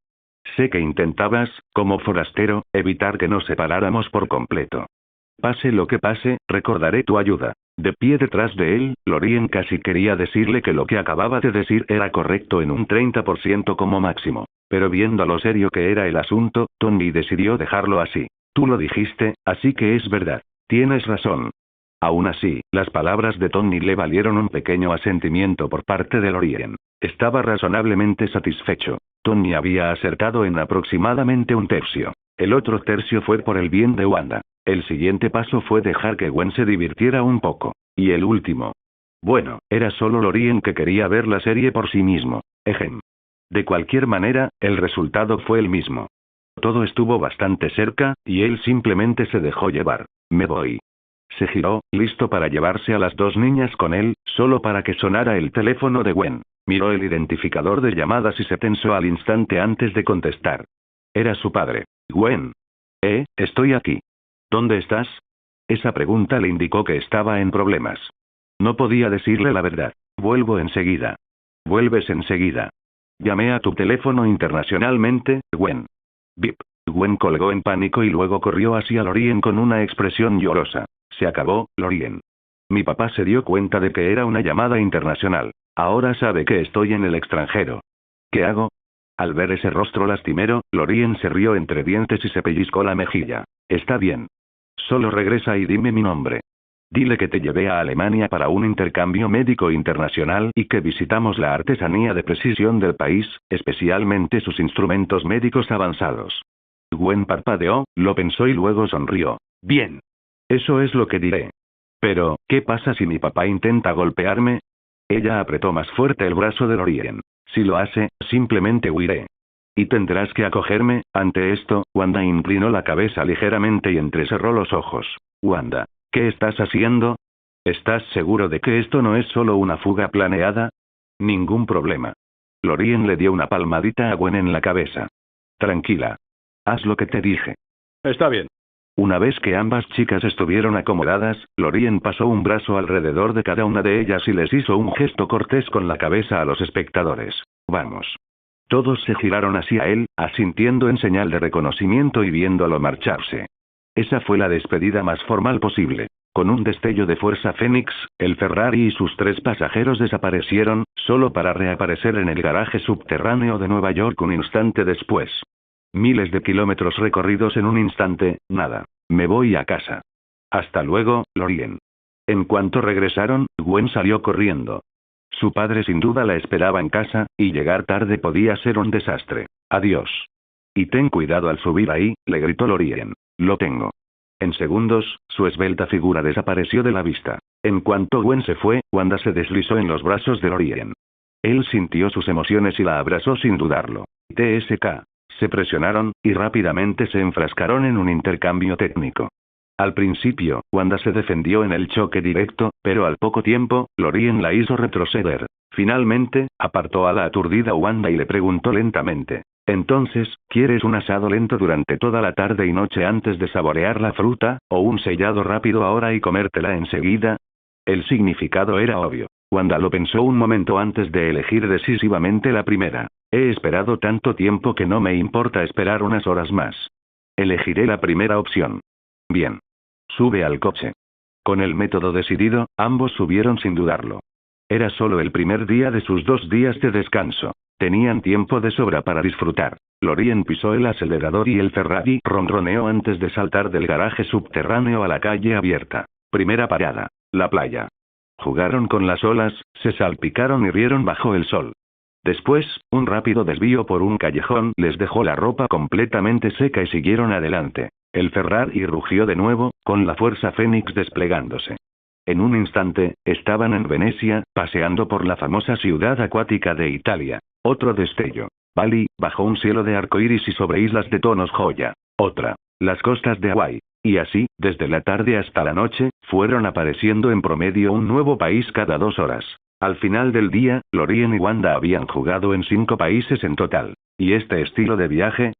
Sé que intentabas, como forastero, evitar que nos separáramos por completo. Pase lo que pase, recordaré tu ayuda. De pie detrás de él, Lorien casi quería decirle que lo que acababa de decir era correcto en un 30% como máximo. Pero viendo lo serio que era el asunto, Tony decidió dejarlo así. Tú lo dijiste, así que es verdad. Tienes razón. Aún así, las palabras de Tony le valieron un pequeño asentimiento por parte de Lorien. Estaba razonablemente satisfecho. Tony había acertado en aproximadamente un tercio. El otro tercio fue por el bien de Wanda. El siguiente paso fue dejar que Gwen se divirtiera un poco. Y el último. Bueno, era solo Lorien que quería ver la serie por sí mismo. Ejem. De cualquier manera, el resultado fue el mismo. Todo estuvo bastante cerca, y él simplemente se dejó llevar. Me voy. Se giró, listo para llevarse a las dos niñas con él, solo para que sonara el teléfono de Gwen. Miró el identificador de llamadas y se tensó al instante antes de contestar. Era su padre. Gwen. Estoy aquí. ¿Dónde estás? Esa pregunta le indicó que estaba en problemas. No podía decirle la verdad. Vuelvo enseguida. Vuelves enseguida. Llamé a tu teléfono internacionalmente, Gwen. Bip. Gwen colgó en pánico y luego corrió hacia Lorien con una expresión llorosa. Se acabó, Lorien. Mi papá se dio cuenta de que era una llamada internacional. Ahora sabe que estoy en el extranjero. ¿Qué hago? Al ver ese rostro lastimero, Lorien se rió entre dientes y se pellizcó la mejilla. Está bien. Solo regresa y dime mi nombre. Dile que te llevé a Alemania para un intercambio médico internacional y que visitamos la artesanía de precisión del país, especialmente sus instrumentos médicos avanzados. Gwen parpadeó, lo pensó y luego sonrió. Bien. Eso es lo que diré. Pero, ¿qué pasa si mi papá intenta golpearme? Ella apretó más fuerte el brazo de Lorien. Si lo hace, simplemente huiré. Y tendrás que acogerme. Ante esto, Wanda inclinó la cabeza ligeramente y entrecerró los ojos. Wanda, ¿qué estás haciendo? ¿Estás seguro de que esto no es solo una fuga planeada? Ningún problema. Lorien le dio una palmadita a Gwen en la cabeza. Tranquila. Haz lo que te dije. Está bien. Una vez que ambas chicas estuvieron acomodadas, Lorien pasó un brazo alrededor de cada una de ellas y les hizo un gesto cortés con la cabeza a los espectadores. Vamos. Todos se giraron hacia él, asintiendo en señal de reconocimiento y viéndolo marcharse. Esa fue la despedida más formal posible. Con un destello de fuerza Fénix, el Ferrari y sus 3 pasajeros desaparecieron, solo para reaparecer en el garaje subterráneo de Nueva York un instante después. Miles de kilómetros recorridos en un instante, nada. Me voy a casa. Hasta luego, Lorien. En cuanto regresaron, Gwen salió corriendo. Su padre sin duda la esperaba en casa, y llegar tarde podía ser un desastre. Adiós. Y ten cuidado al subir ahí, le gritó Lorien. Lo tengo. En segundos, su esbelta figura desapareció de la vista. En cuanto Gwen se fue, Wanda se deslizó en los brazos de Lorien. Él sintió sus emociones y la abrazó sin dudarlo. TSK. Se presionaron, y rápidamente se enfrascaron en un intercambio técnico. Al principio, Wanda se defendió en el choque directo, pero al poco tiempo, Lorien la hizo retroceder. Finalmente, apartó a la aturdida Wanda y le preguntó lentamente. Entonces, ¿quieres un asado lento durante toda la tarde y noche antes de saborear la fruta, o un sellado rápido ahora y comértela enseguida? El significado era obvio. Wanda lo pensó un momento antes de elegir decisivamente la primera. He esperado tanto tiempo que no me importa esperar unas horas más. Elegiré la primera opción. Bien. Sube al coche. Con el método decidido, ambos subieron sin dudarlo. Era solo el primer día de sus 2 días de descanso. Tenían tiempo de sobra para disfrutar. Lorien pisó el acelerador y el Ferrari ronroneó antes de saltar del garaje subterráneo a la calle abierta. Primera parada. La playa. Jugaron con las olas, se salpicaron y rieron bajo el sol. Después, un rápido desvío por un callejón les dejó la ropa completamente seca y siguieron adelante. El Ferrari rugió de nuevo, con la fuerza Fénix desplegándose. En un instante, estaban en Venecia, paseando por la famosa ciudad acuática de Italia. Otro destello. Bali, bajo un cielo de arcoíris y sobre islas de tonos joya. Otra. Las costas de Hawái. Y así, desde la tarde hasta la noche, fueron apareciendo en promedio un nuevo país cada 2 horas. Al final del día, Lorien y Wanda habían jugado en 5 países en total. ¿Y este estilo de viaje?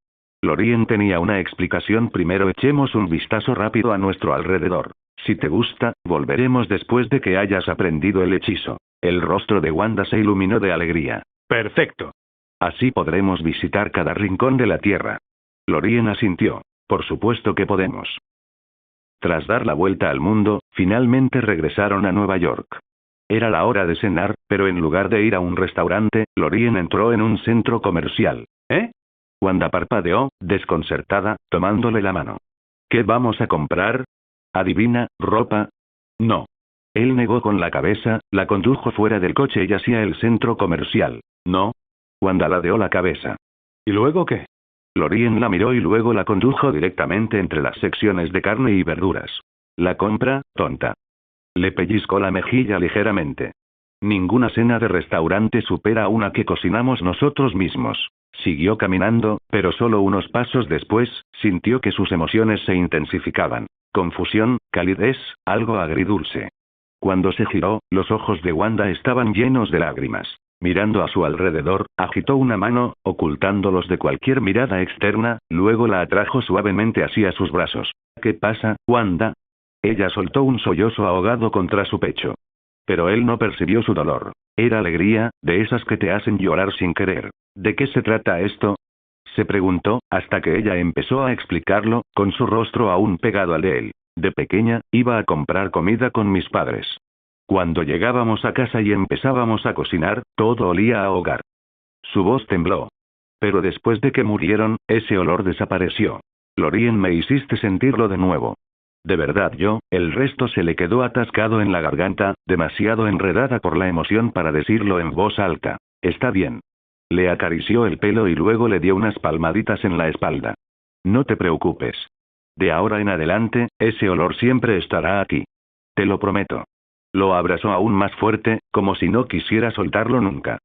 Lorien tenía una explicación. Primero echemos un vistazo rápido a nuestro alrededor. Si te gusta, volveremos después de que hayas aprendido el hechizo. El rostro de Wanda se iluminó de alegría. Perfecto. Así podremos visitar cada rincón de la Tierra. Lorien asintió. Por supuesto que podemos. Tras dar la vuelta al mundo, finalmente regresaron a Nueva York. Era la hora de cenar, pero en lugar de ir a un restaurante, Lorien entró en un centro comercial. ¿Eh? Wanda parpadeó, desconcertada, tomándole la mano. ¿Qué vamos a comprar? ¿Adivina, ropa? No. Él negó con la cabeza, la condujo fuera del coche y hacia el centro comercial. ¿No? Wanda ladeó la cabeza. ¿Y luego qué? Lorien la miró y luego la condujo directamente entre las secciones de carne y verduras. La compra, tonta. Le pellizcó la mejilla ligeramente. Ninguna cena de restaurante supera una que cocinamos nosotros mismos. Siguió caminando, pero solo unos pasos después, sintió que sus emociones se intensificaban. Confusión, calidez, algo agridulce. Cuando se giró, los ojos de Wanda estaban llenos de lágrimas. Mirando a su alrededor, agitó una mano, ocultándolos de cualquier mirada externa, luego la atrajo suavemente hacia sus brazos. ¿Qué pasa, Wanda? Ella soltó un sollozo ahogado contra su pecho. Pero él no percibió su dolor. Era alegría, de esas que te hacen llorar sin querer. ¿De qué se trata esto? Se preguntó, hasta que ella empezó a explicarlo, con su rostro aún pegado al de él. De pequeña, iba a comprar comida con mis padres. Cuando llegábamos a casa y empezábamos a cocinar, todo olía a hogar. Su voz tembló. Pero después de que murieron, ese olor desapareció. Lorien, me hiciste sentirlo de nuevo. De verdad el resto se le quedó atascado en la garganta, demasiado enredada por la emoción para decirlo en voz alta. Está bien. Le acarició el pelo y luego le dio unas palmaditas en la espalda. No te preocupes. De ahora en adelante, ese olor siempre estará aquí. Te lo prometo. Lo abrazó aún más fuerte, como si no quisiera soltarlo nunca.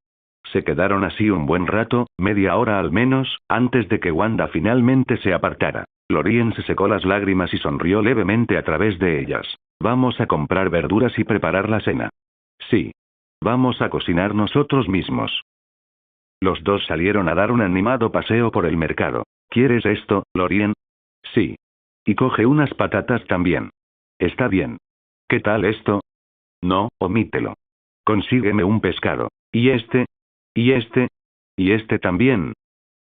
Se quedaron así un buen rato, media hora al menos, antes de que Wanda finalmente se apartara. Lorien se secó las lágrimas y sonrió levemente a través de ellas. Vamos a comprar verduras y preparar la cena. Sí. Vamos a cocinar nosotros mismos. Los dos salieron a dar un animado paseo por el mercado. ¿Quieres esto, Lorien? Sí. Y coge unas patatas también. Está bien. ¿Qué tal esto? No, omítelo. Consígueme un pescado. ¿Y este? ¿Y este? ¿Y este también?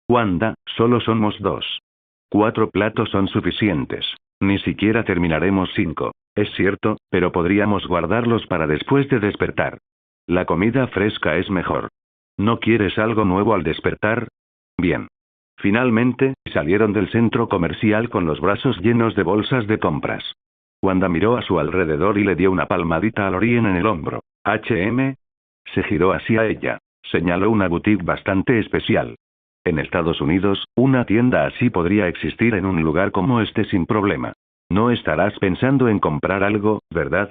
Wanda, solo somos 2. 4 platos son suficientes. Ni siquiera terminaremos 5. Es cierto, pero podríamos guardarlos para después de despertar. La comida fresca es mejor. ¿No quieres algo nuevo al despertar? Bien. Finalmente, salieron del centro comercial con los brazos llenos de bolsas de compras. Wanda miró a su alrededor y le dio una palmadita a Lorien en el hombro. ¿H&M? Se giró hacia ella. Señaló una boutique bastante especial. En Estados Unidos, una tienda así podría existir en un lugar como este sin problema. No estarás pensando en comprar algo, ¿verdad?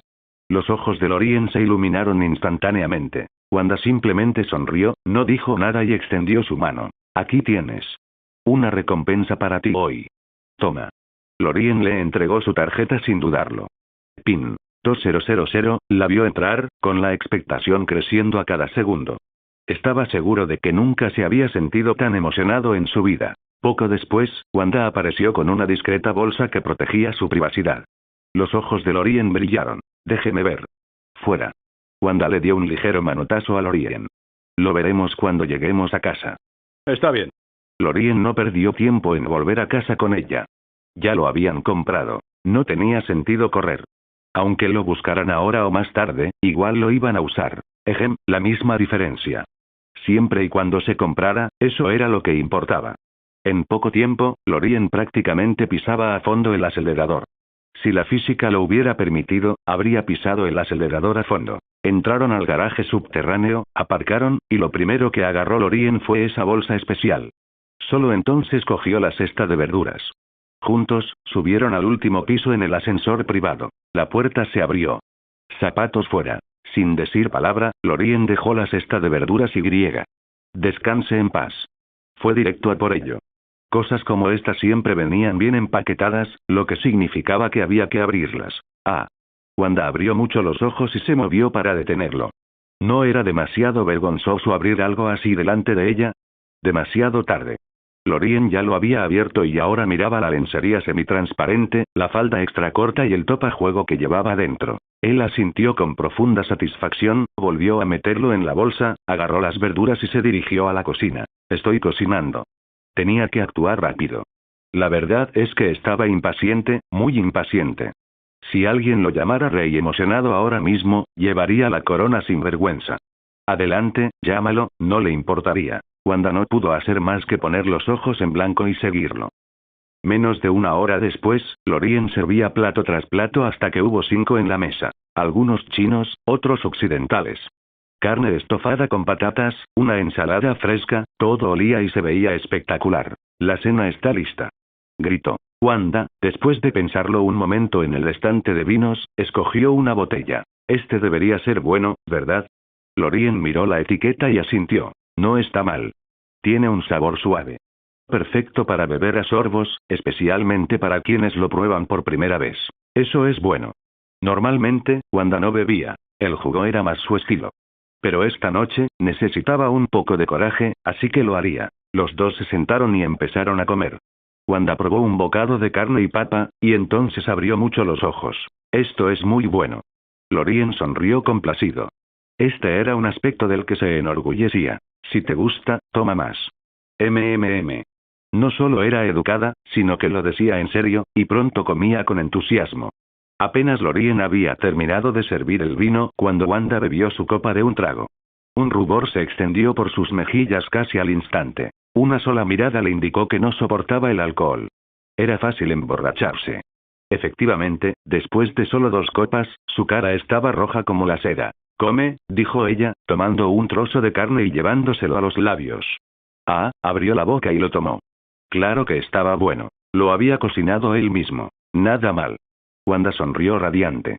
Los ojos de Lorien se iluminaron instantáneamente. Wanda simplemente sonrió, no dijo nada y extendió su mano. Aquí tienes. Una recompensa para ti hoy. Toma. Lorien le entregó su tarjeta sin dudarlo. PIN 2000, la vio entrar, con la expectación creciendo a cada segundo. Estaba seguro de que nunca se había sentido tan emocionado en su vida. Poco después, Wanda apareció con una discreta bolsa que protegía su privacidad. Los ojos de Lorien brillaron. Déjeme ver. Fuera. Wanda le dio un ligero manotazo a Lorien. Lo veremos cuando lleguemos a casa. Está bien. Lorien no perdió tiempo en volver a casa con ella. Ya lo habían comprado. No tenía sentido correr. Aunque lo buscaran ahora o más tarde, igual lo iban a usar. La misma diferencia. Siempre y cuando se comprara, eso era lo que importaba. En poco tiempo, Lorien prácticamente pisaba a fondo el acelerador. Si la física lo hubiera permitido, habría pisado el acelerador a fondo. Entraron al garaje subterráneo, aparcaron, y lo primero que agarró Lorien fue esa bolsa especial. Solo entonces cogió la cesta de verduras. Juntos, subieron al último piso en el ascensor privado. La puerta se abrió. Zapatos fuera. Sin decir palabra, Lorien dejó la cesta de verduras y griega. Descanse en paz. Fue directo a por ello. Cosas como estas siempre venían bien empaquetadas, lo que significaba que había que abrirlas. Wanda abrió mucho los ojos y se movió para detenerlo. ¿No era demasiado vergonzoso abrir algo así delante de ella? Demasiado tarde. Lorien ya lo había abierto y ahora miraba la lencería semitransparente, la falda extra corta y el top a juego que llevaba dentro. Él asintió con profunda satisfacción, volvió a meterlo en la bolsa, agarró las verduras y se dirigió a la cocina. Estoy cocinando. Tenía que actuar rápido. La verdad es que estaba impaciente, muy impaciente. Si alguien lo llamara rey emocionado ahora mismo, llevaría la corona sin vergüenza. Adelante, llámalo, no le importaría. Wanda no pudo hacer más que poner los ojos en blanco y seguirlo. Menos de una hora después, Lorien servía plato tras plato hasta que hubo 5 en la mesa. Algunos chinos, otros occidentales. Carne estofada con patatas, una ensalada fresca, todo olía y se veía espectacular. La cena está lista. Gritó. Wanda, después de pensarlo un momento en el estante de vinos, escogió una botella. Este debería ser bueno, ¿verdad? Lorien miró la etiqueta y asintió. No está mal. Tiene un sabor suave. Perfecto para beber a sorbos, especialmente para quienes lo prueban por primera vez. Eso es bueno. Normalmente, Wanda no bebía. El jugo era más su estilo. Pero esta noche, necesitaba un poco de coraje, así que lo haría. Los dos se sentaron y empezaron a comer. Wanda probó un bocado de carne y papa, y entonces abrió mucho los ojos. Esto es muy bueno. Lorien sonrió complacido. Este era un aspecto del que se enorgullecía. Si te gusta, toma más. No solo era educada, sino que lo decía en serio, y pronto comía con entusiasmo. Apenas Lorien había terminado de servir el vino cuando Wanda bebió su copa de un trago. Un rubor se extendió por sus mejillas casi al instante. Una sola mirada le indicó que no soportaba el alcohol. Era fácil emborracharse. Efectivamente, después de solo 2 copas, su cara estaba roja como la seda. Come, dijo ella, tomando un trozo de carne y llevándoselo a los labios. Abrió la boca y lo tomó. Claro que estaba bueno. Lo había cocinado él mismo. Nada mal. Wanda sonrió radiante.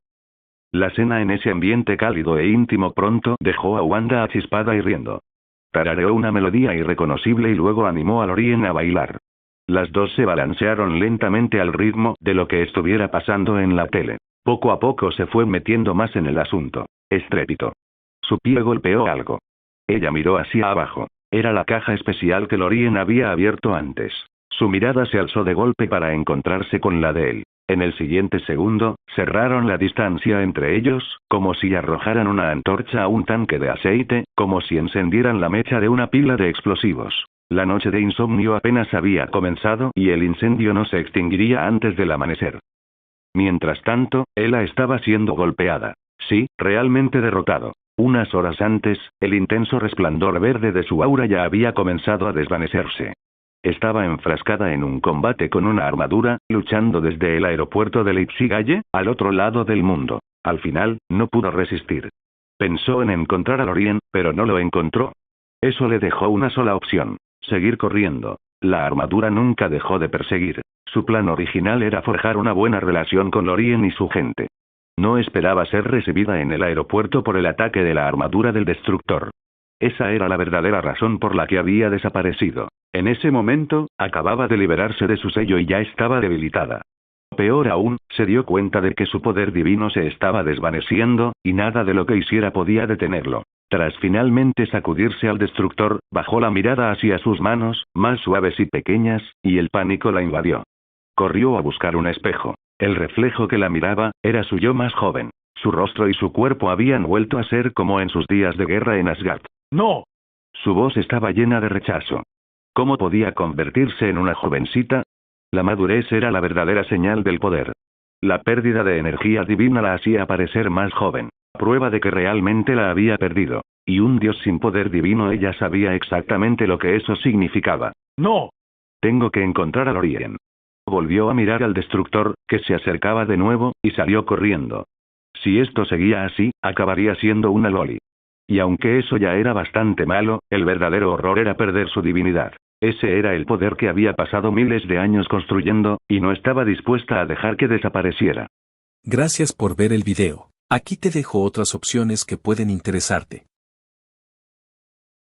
La cena en ese ambiente cálido e íntimo pronto dejó a Wanda achispada y riendo. Tarareó una melodía irreconocible y luego animó a Lorien a bailar. Las dos se balancearon lentamente al ritmo de lo que estuviera pasando en la tele. Poco a poco se fue metiendo más en el asunto. Estrépito. Su pie golpeó algo. Ella miró hacia abajo. Era la caja especial que Lorien había abierto antes. Su mirada se alzó de golpe para encontrarse con la de él. En el siguiente segundo, cerraron la distancia entre ellos, como si arrojaran una antorcha a un tanque de aceite, como si encendieran la mecha de una pila de explosivos. La noche de insomnio apenas había comenzado y el incendio no se extinguiría antes del amanecer. Mientras tanto, Ella estaba siendo golpeada. Sí, realmente derrotado. Unas horas antes, el intenso resplandor verde de su aura ya había comenzado a desvanecerse. Estaba enfrascada en un combate con una armadura, luchando desde el aeropuerto de Leipzig, al otro lado del mundo. Al final, no pudo resistir. Pensó en encontrar a Lorien, pero no lo encontró. Eso le dejó una sola opción: seguir corriendo. La armadura nunca dejó de perseguir. Su plan original era forjar una buena relación con Lorien y su gente. No esperaba ser recibida en el aeropuerto por el ataque de la armadura del destructor. Esa era la verdadera razón por la que había desaparecido. En ese momento, acababa de liberarse de su sello y ya estaba debilitada. Peor aún, se dio cuenta de que su poder divino se estaba desvaneciendo, y nada de lo que hiciera podía detenerlo. Tras finalmente sacudirse al destructor, bajó la mirada hacia sus manos, más suaves y pequeñas, y el pánico la invadió. Corrió a buscar un espejo. El reflejo que la miraba, era su yo más joven. Su rostro y su cuerpo habían vuelto a ser como en sus días de guerra en Asgard. ¡No! Su voz estaba llena de rechazo. ¿Cómo podía convertirse en una jovencita? La madurez era la verdadera señal del poder. La pérdida de energía divina la hacía parecer más joven. Prueba de que realmente la había perdido. Y un dios sin poder divino, ella sabía exactamente lo que eso significaba. ¡No! Tengo que encontrar a Lorien. Volvió a mirar al destructor, que se acercaba de nuevo, y salió corriendo. Si esto seguía así, acabaría siendo una loli. Y aunque eso ya era bastante malo, el verdadero horror era perder su divinidad. Ese era el poder que había pasado miles de años construyendo, y no estaba dispuesta a dejar que desapareciera. Gracias por ver el video. Aquí te dejo otras opciones que pueden interesarte.